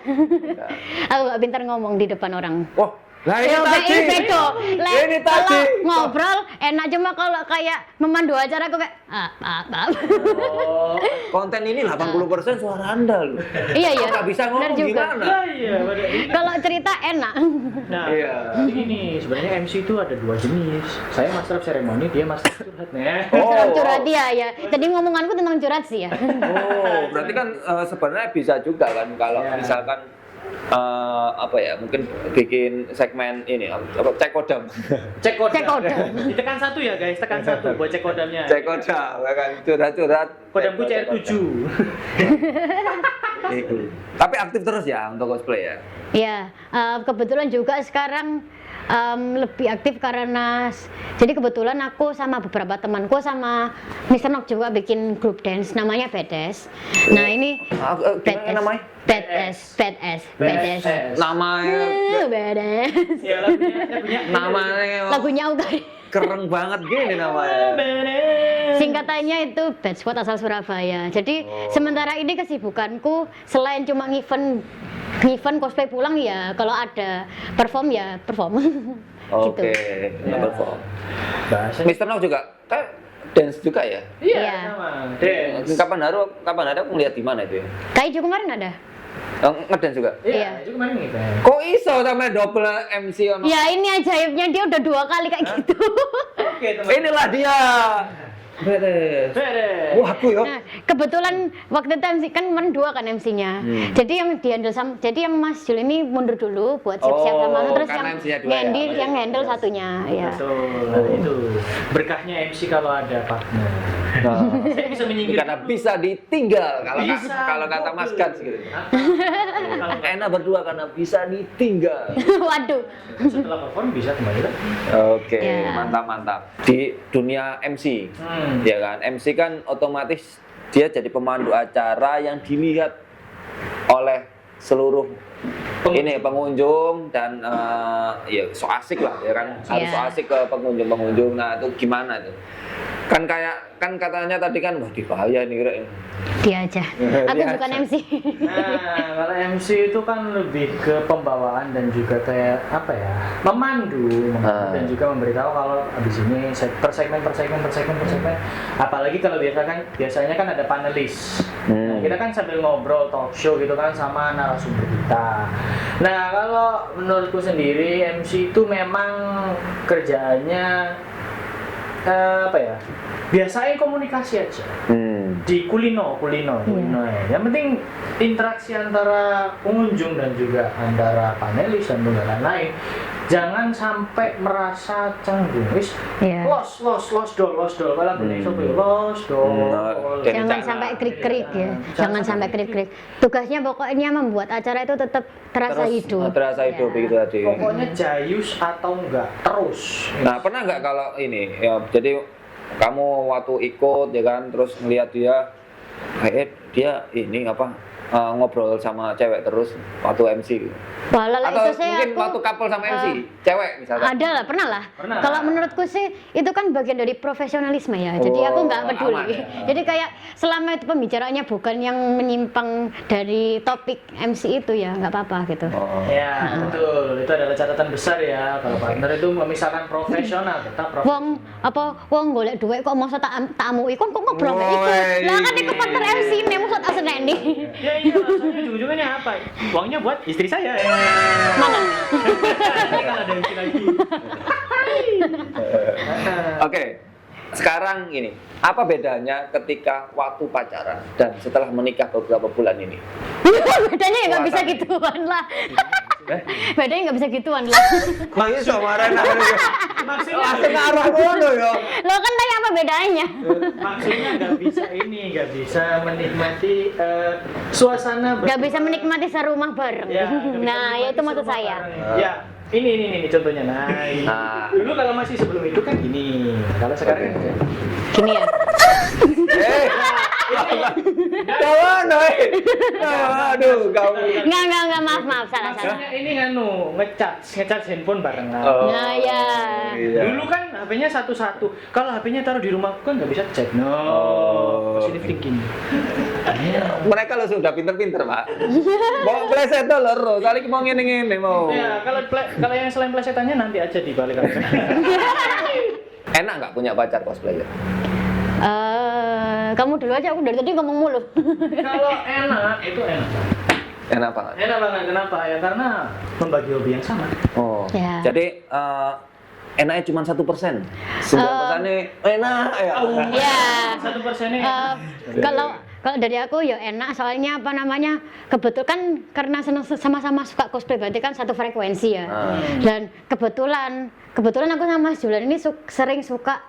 [SPEAKER 1] Aku nggak pintar ngomong di depan orang.
[SPEAKER 2] Wah, lah ini
[SPEAKER 1] Yo,
[SPEAKER 2] tadi.
[SPEAKER 1] bedo.
[SPEAKER 2] Ini
[SPEAKER 1] Kalau
[SPEAKER 2] tadi.
[SPEAKER 1] ngobrol enak, cuma kalau kayak memandu acara aku kayak
[SPEAKER 2] Oh, konten ini 80% suara Anda loh.
[SPEAKER 1] Iya iya.
[SPEAKER 2] Kalau nggak bisa
[SPEAKER 1] Benar
[SPEAKER 2] ngomong
[SPEAKER 1] juga.
[SPEAKER 2] gimana?
[SPEAKER 3] Iya,
[SPEAKER 1] Kalau cerita enak.
[SPEAKER 3] Nah,
[SPEAKER 2] Iya.
[SPEAKER 3] ini sebenarnya MC itu ada 2 jenis. Saya master of ceremony, dia master of curhat nih.
[SPEAKER 1] Curhat dia ya. Jadi ngomonganku tentang curhat sih ya.
[SPEAKER 2] Oh, berarti kan sebenarnya bisa juga kan kalau
[SPEAKER 3] Ya.
[SPEAKER 2] misalkan apa ya, mungkin bikin segmen ini apa cek kodam.
[SPEAKER 3] Cek kodam.
[SPEAKER 1] Cek kodam.
[SPEAKER 3] Ditekan 1 ya guys, tekan 1 buat cek kodamnya.
[SPEAKER 2] Cek kodam kan curhat-curhat.
[SPEAKER 3] Kodamku CR7.
[SPEAKER 2] Itu. Tapi aktif terus ya untuk cosplay ya.
[SPEAKER 1] Ya, kebetulan juga sekarang lebih aktif karena jadi kebetulan aku sama beberapa temanku sama Mr. Nok juga bikin grup dance namanya Badass. Nah ini
[SPEAKER 2] Gimana namanya?
[SPEAKER 1] Badass.
[SPEAKER 2] Namanya
[SPEAKER 1] Badass.
[SPEAKER 3] Ya lagunya.
[SPEAKER 2] namanya
[SPEAKER 1] Lagunya udah
[SPEAKER 2] keren banget gini namanya.
[SPEAKER 1] singkatannya itu Bad Squad asal Surabaya. Jadi sementara ini kesibukanku selain cuma event cosplay pulang ya, kalau ada perform ya perform.
[SPEAKER 2] Oke,
[SPEAKER 1] Gitu.
[SPEAKER 2] number 4.
[SPEAKER 3] Bahasa.
[SPEAKER 2] Mr. Now juga kan dance juga ya?
[SPEAKER 3] Iya,
[SPEAKER 1] Iya.
[SPEAKER 3] sama. Dance.
[SPEAKER 2] Kapan ada aku ngeliat di mana itu ya?
[SPEAKER 1] Kayak kemarin ada.
[SPEAKER 2] Ngedance juga?
[SPEAKER 3] Iya,
[SPEAKER 1] Iya.
[SPEAKER 3] itu kemarin gitu.
[SPEAKER 2] Kok iso sampai double MC ono?
[SPEAKER 1] Ya ini ajaibnya dia udah 2 kali kayak gitu.
[SPEAKER 3] Oke, teman.
[SPEAKER 2] Inilah dia. Beres.
[SPEAKER 3] Beres.
[SPEAKER 2] Wah, aku ya.
[SPEAKER 1] Nah, kebetulan waktu itu MC kan kemarin 2 kan MC-nya. Jadi yang dihandle sama, jadi yang Mas Jul ini mundur dulu buat siap-siap
[SPEAKER 2] Oh,
[SPEAKER 1] sama anu, terus
[SPEAKER 2] karena
[SPEAKER 1] yang
[SPEAKER 2] MC-nya 2 ya.
[SPEAKER 1] yang handle satunya ya.
[SPEAKER 3] Betul, itu berkahnya MC kalau ada partner.
[SPEAKER 2] Nah,
[SPEAKER 3] Saya bisa menyingkirkan.
[SPEAKER 2] karena bisa ditinggal
[SPEAKER 3] Bisa.
[SPEAKER 2] kalau kata Mas Gans gitu.
[SPEAKER 3] Kalau
[SPEAKER 2] Enak berdua karena bisa ditinggal.
[SPEAKER 1] Waduh.
[SPEAKER 3] setelah perform bisa kembali lagi.
[SPEAKER 2] Oke,
[SPEAKER 1] Ya.
[SPEAKER 2] mantap. Di dunia MC, ya kan, MC kan otomatis dia jadi pemandu acara yang dilihat oleh seluruh pengunjung dan ya so asik lah ya kan, harus
[SPEAKER 1] Iya.
[SPEAKER 2] so asik ke pengunjung. Nah itu gimana tuh Kan katanya tadi kan wah bahaya nih Rek.
[SPEAKER 1] Dia aja. Aku
[SPEAKER 2] Dia
[SPEAKER 1] bukan
[SPEAKER 2] aja.
[SPEAKER 1] MC.
[SPEAKER 3] Nah, kalau MC itu kan lebih ke pembawaan dan juga kayak apa ya, memandu dan juga memberitahu kalau habis ini per segmen. Apalagi kalau biasanya kan ada panelis. Nah, kita kan sambil ngobrol talk show gitu kan sama narasumber kita. Nah, kalau menurutku sendiri MC itu memang kerjaannya apa ya? Biasain komunikasi aja. Di kulino ya. Yang penting interaksi antara pengunjung dan juga antara panelis dan lain-lain. Jangan sampai merasa canggung. Wis
[SPEAKER 1] Iya.
[SPEAKER 3] los dol. Kalau boleh sopo los dol.
[SPEAKER 1] Jangan sampai krik-krik ya. Jangan sampai krik-krik. Tugasnya pokoknya membuat acara itu tetap terasa hidup.
[SPEAKER 2] Terasa hidup
[SPEAKER 1] Ya.
[SPEAKER 2] gitu tadi.
[SPEAKER 3] Pokoknya jayus atau enggak terus.
[SPEAKER 2] Nah, pernah nggak kalau ini ya, jadi kamu waktu ikut ya kan, terus ngelihat dia dia ini apa ngobrol sama cewek terus waktu MC gitu.
[SPEAKER 1] Walah,
[SPEAKER 2] Atau
[SPEAKER 1] itu saya
[SPEAKER 2] mungkin waktu couple sama MC, cewek misalnya.
[SPEAKER 1] Ada lah, pernah lah.
[SPEAKER 3] Pernah.
[SPEAKER 1] Kalau menurutku sih itu kan bagian dari profesionalisme ya. Jadi aku nggak
[SPEAKER 2] aman
[SPEAKER 1] peduli.
[SPEAKER 2] ya.
[SPEAKER 1] Jadi kayak selama itu pembicaraannya bukan yang menyimpang dari topik MC itu ya nggak apa-apa gitu.
[SPEAKER 3] Ya, betul. Itu adalah catatan besar ya. Kalau partner itu memisahkan profesional, tetap profesional.
[SPEAKER 1] Wong golek duit kok masa tak amui kok ngobrol mbek iku. Lah kan iku partner MC ne mosok tak seneni.
[SPEAKER 3] Ya iya, maksudnya ujung-ujungnya apa? Uangnya buat istri saya.
[SPEAKER 1] Mana?
[SPEAKER 3] Kan ada MC lagi.
[SPEAKER 2] Oke. Sekarang ini, apa bedanya ketika waktu pacaran dan setelah menikah beberapa bulan ini?
[SPEAKER 1] Bedanya ya nggak bisa
[SPEAKER 2] Puasa.
[SPEAKER 1] gituan lah. Bedanya nggak bisa gituan lah.
[SPEAKER 2] Makanya sama Rena
[SPEAKER 3] Maksudnya
[SPEAKER 2] langsung arah ngono ya.
[SPEAKER 1] Lo kan tanya apa bedanya?
[SPEAKER 3] maksudnya nggak bisa menikmati suasana
[SPEAKER 1] Nggak bisa menikmati serumah bareng.
[SPEAKER 3] Ya, nggak bisa
[SPEAKER 1] Nah, ya itu
[SPEAKER 3] menikmati
[SPEAKER 1] maksud
[SPEAKER 3] serumah
[SPEAKER 1] saya.
[SPEAKER 3] bareng. Ya, ini contohnya. Nah, ini.
[SPEAKER 2] Nah.
[SPEAKER 3] Dulu kalau masih sebelum itu kan gini. Kalau sekarang kan
[SPEAKER 1] Gini ya.
[SPEAKER 2] Kawan, aduh, kamu.
[SPEAKER 1] Nggak, maaf, salah.
[SPEAKER 3] maksudnya ini nganu ngecas handphone barengan.
[SPEAKER 1] Nah, ya.
[SPEAKER 2] Iya.
[SPEAKER 3] Dulu kan HP-nya satu-satu. Kalau HP-nya taruh di rumah kan nggak bisa chat. No. Positive thinking.
[SPEAKER 2] Mereka lo sudah pinter-pinter, Pak. Mau pleset lho, kali mau ngene-ngene mau.
[SPEAKER 3] Ya, kalau yang selain plesetannya nanti aja dibalik.
[SPEAKER 2] Enak nggak punya pacar cosplayer?
[SPEAKER 1] Kamu dulu aja, aku dari tadi ngomong mulu.
[SPEAKER 3] Kalau enak itu enak.
[SPEAKER 2] Enak banget.
[SPEAKER 3] Enak banget, kenapa? Ya karena membagi hobi yang sama.
[SPEAKER 2] Oh.
[SPEAKER 1] Ya.
[SPEAKER 2] Jadi enaknya cuma 1%. 9%-nya enak ya.
[SPEAKER 1] Ya.
[SPEAKER 3] 1%-nya
[SPEAKER 1] Kalau dari aku ya enak, soalnya apa namanya, kebetulan kan karena sama-sama suka cosplay, berarti kan satu frekuensi ya. Dan kebetulan aku sama Mas Julian ini sering suka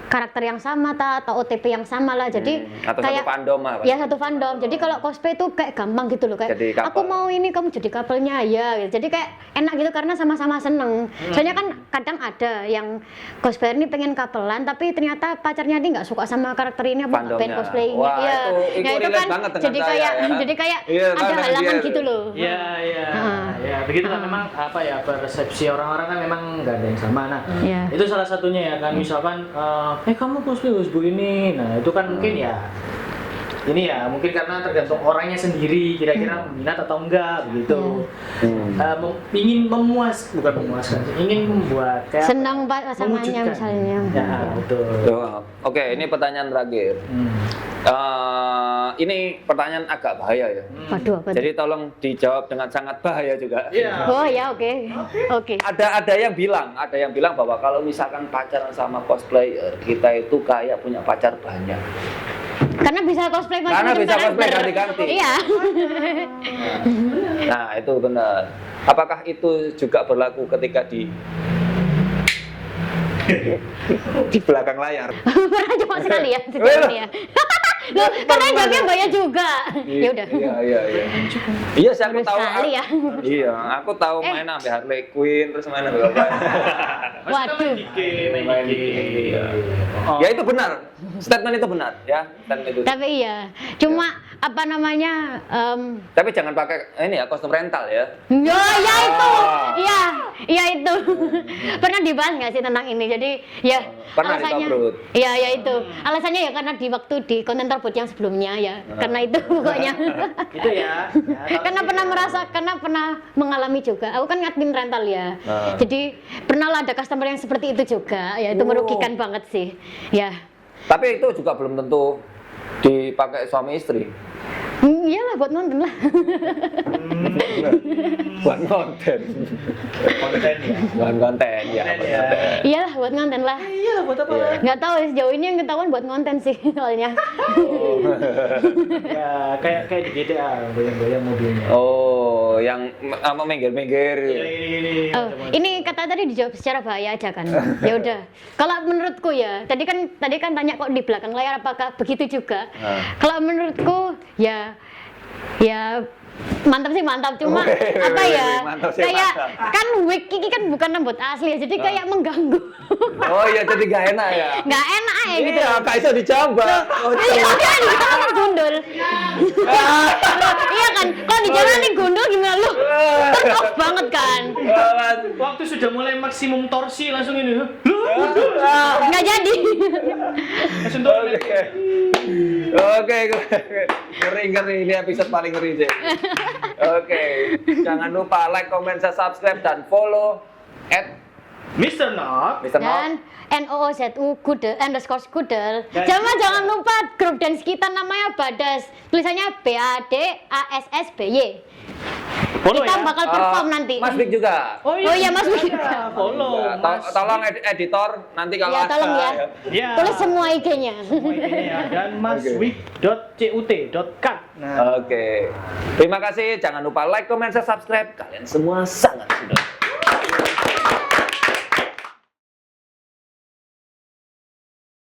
[SPEAKER 1] karakter yang sama atau OTP yang sama lah, jadi
[SPEAKER 2] Atau
[SPEAKER 1] kayak
[SPEAKER 2] satu fandom apa?
[SPEAKER 1] ya satu fandom. Jadi kalau cosplay itu kayak gampang gitu loh, kayak
[SPEAKER 2] Jadi couple.
[SPEAKER 1] aku mau ini kamu jadi couple-nya ya gitu. Jadi kayak enak gitu karena sama-sama seneng. Soalnya kan kadang ada yang cosplayer ini pengen couplean tapi ternyata pacarnya ini nggak suka sama karakter ini, apa
[SPEAKER 2] Fandomnya.
[SPEAKER 1] pengen cosplaynya.
[SPEAKER 2] Wah,
[SPEAKER 1] Ya.
[SPEAKER 2] itu
[SPEAKER 1] Nah, itu
[SPEAKER 2] relate
[SPEAKER 1] kan
[SPEAKER 2] banget dengan
[SPEAKER 1] jadi
[SPEAKER 2] saya,
[SPEAKER 1] kayak
[SPEAKER 2] ya.
[SPEAKER 1] jadi kayak
[SPEAKER 2] Iya,
[SPEAKER 1] ada
[SPEAKER 2] karena
[SPEAKER 1] halangan
[SPEAKER 2] dia-
[SPEAKER 1] gitu loh.
[SPEAKER 3] Ya, ya, begitulah memang apa ya, persepsi orang-orang kan memang nggak ada yang sama. Nah,
[SPEAKER 1] Iya.
[SPEAKER 3] itu salah satunya ya kan, misalkan kamu cosplay begini. Nah, itu kan mungkin ya ini ya mungkin karena tergantung orangnya sendiri kira-kira minat atau enggak begitu. Ingin bukan memuaskan, ingin membuat kayak
[SPEAKER 1] Senang pasangannya
[SPEAKER 3] mewujudkan.
[SPEAKER 1] misalnya.
[SPEAKER 3] Ya, betul.
[SPEAKER 2] Tuh, Oke, ini pertanyaan terakhir. Ini pertanyaan agak bahaya ya.
[SPEAKER 1] Waduh, apa tuh?
[SPEAKER 2] Jadi tolong dijawab dengan sangat bahaya juga.
[SPEAKER 3] Iya.
[SPEAKER 1] Oh ya, oke.
[SPEAKER 2] Ada yang bilang bahwa kalau misalkan pacaran sama cosplayer, kita itu kayak punya pacar banyak.
[SPEAKER 1] Karena bisa cosplay
[SPEAKER 2] Karena
[SPEAKER 1] macam-macam
[SPEAKER 2] bisa cosplay
[SPEAKER 1] karakter.
[SPEAKER 2] ganti-ganti.
[SPEAKER 1] Iya.
[SPEAKER 2] Nah, itu benar. Apakah itu juga berlaku ketika di belakang layar?
[SPEAKER 1] Pernah cuma sekali ya, sejauh ini ya. Loh, karena jawabnya banyak juga. Ya udah.
[SPEAKER 2] Iya. Iya, sih aku
[SPEAKER 1] Baru
[SPEAKER 2] tahu.
[SPEAKER 1] sekali ya.
[SPEAKER 2] Iya, aku tahu main sampai Harley Quinn terus main apa.
[SPEAKER 1] Waduh.
[SPEAKER 3] Main game.
[SPEAKER 2] Ya itu benar. Statement itu benar ya, statement itu.
[SPEAKER 1] Tapi iya, cuma apa namanya?
[SPEAKER 2] Tapi jangan pakai ini ya, kostum rental ya.
[SPEAKER 1] Ya itu, iya itu. Pernah dibahas nggak sih tentang ini? Jadi ya
[SPEAKER 2] Pernah
[SPEAKER 1] alasannya,
[SPEAKER 2] ditobrut.
[SPEAKER 1] iya ya itu. Alasannya ya karena di waktu di konten terbut yang sebelumnya ya, karena itu pokoknya.
[SPEAKER 3] Itu ya.
[SPEAKER 1] Karena pernah karena pernah mengalami juga. Aku kan ngadmin rental ya. Jadi pernah lah ada customer yang seperti itu juga. Ya itu merugikan banget sih. Ya.
[SPEAKER 2] Tapi itu juga belum tentu dipakai suami istri.
[SPEAKER 1] Iyalah buat nonton lah.
[SPEAKER 2] Buat konten.
[SPEAKER 3] Konten ya.
[SPEAKER 2] Buat konten ya.
[SPEAKER 3] Konten
[SPEAKER 2] buat
[SPEAKER 3] ya.
[SPEAKER 2] konten.
[SPEAKER 1] Iyalah buat nonton lah.
[SPEAKER 3] Iya lah buat apa?
[SPEAKER 2] Iya.
[SPEAKER 1] Nggak tahu sejauh ini yang ketahuan buat ngonten sih soalnya.
[SPEAKER 3] Ya kayak di GTA goyang-goyang mobilnya.
[SPEAKER 2] Oh, yang apa minggir-minggir.
[SPEAKER 3] Ini.
[SPEAKER 1] Oh, ini kata tadi dijawab secara bahaya aja kan. Ya udah. Kalau menurutku ya, tadi kan tanya kok di belakang layar apakah begitu juga. Kalau menurutku ya mantap sih mantap, cuma apa ya,
[SPEAKER 2] mantap sih,
[SPEAKER 1] kayak
[SPEAKER 2] mantap.
[SPEAKER 1] kan wig ini kan bukan rambut asli ya, jadi kayak mengganggu.
[SPEAKER 2] Oh iya, jadi gak enak ya.
[SPEAKER 1] Nggak enak ya gitu.
[SPEAKER 2] Iya, Kak Isa dicoba. Oh,
[SPEAKER 1] Iya kan gundul. Iya kan, kalau di jalan nih gundul gimana lu? Turn off banget kan.
[SPEAKER 3] Waktu sudah mulai maksimum torsi langsung ini.
[SPEAKER 1] Nggak jadi.
[SPEAKER 3] Langsung turun.
[SPEAKER 2] Oke, ngeri ini episode paling ngeri sih. Oke, jangan lupa like, comment, subscribe dan follow
[SPEAKER 3] Mr. Not.
[SPEAKER 2] Mr. Not.
[SPEAKER 1] Dan NOOZU Gudel _Gudel.
[SPEAKER 3] Dan-
[SPEAKER 1] Jangan lupa grup dance kita namanya Badas. Tulisannya BADASSBY.
[SPEAKER 3] Follow
[SPEAKER 1] Kita
[SPEAKER 3] ya.
[SPEAKER 1] bakal perform nanti.
[SPEAKER 2] Mas Big juga.
[SPEAKER 1] Oh iya, Mas Wik.
[SPEAKER 3] ada. Follow.
[SPEAKER 2] Ya, tolong editor nanti kalau
[SPEAKER 1] Ya
[SPEAKER 2] ada.
[SPEAKER 1] tolong ya.
[SPEAKER 3] Ya.
[SPEAKER 1] Tulis semua IG-nya.
[SPEAKER 3] Semua ini ya. Dan maswik.cut. Nah.
[SPEAKER 2] Oke. Terima kasih. Jangan lupa like, comment, subscribe. Kalian semua sangat sudah.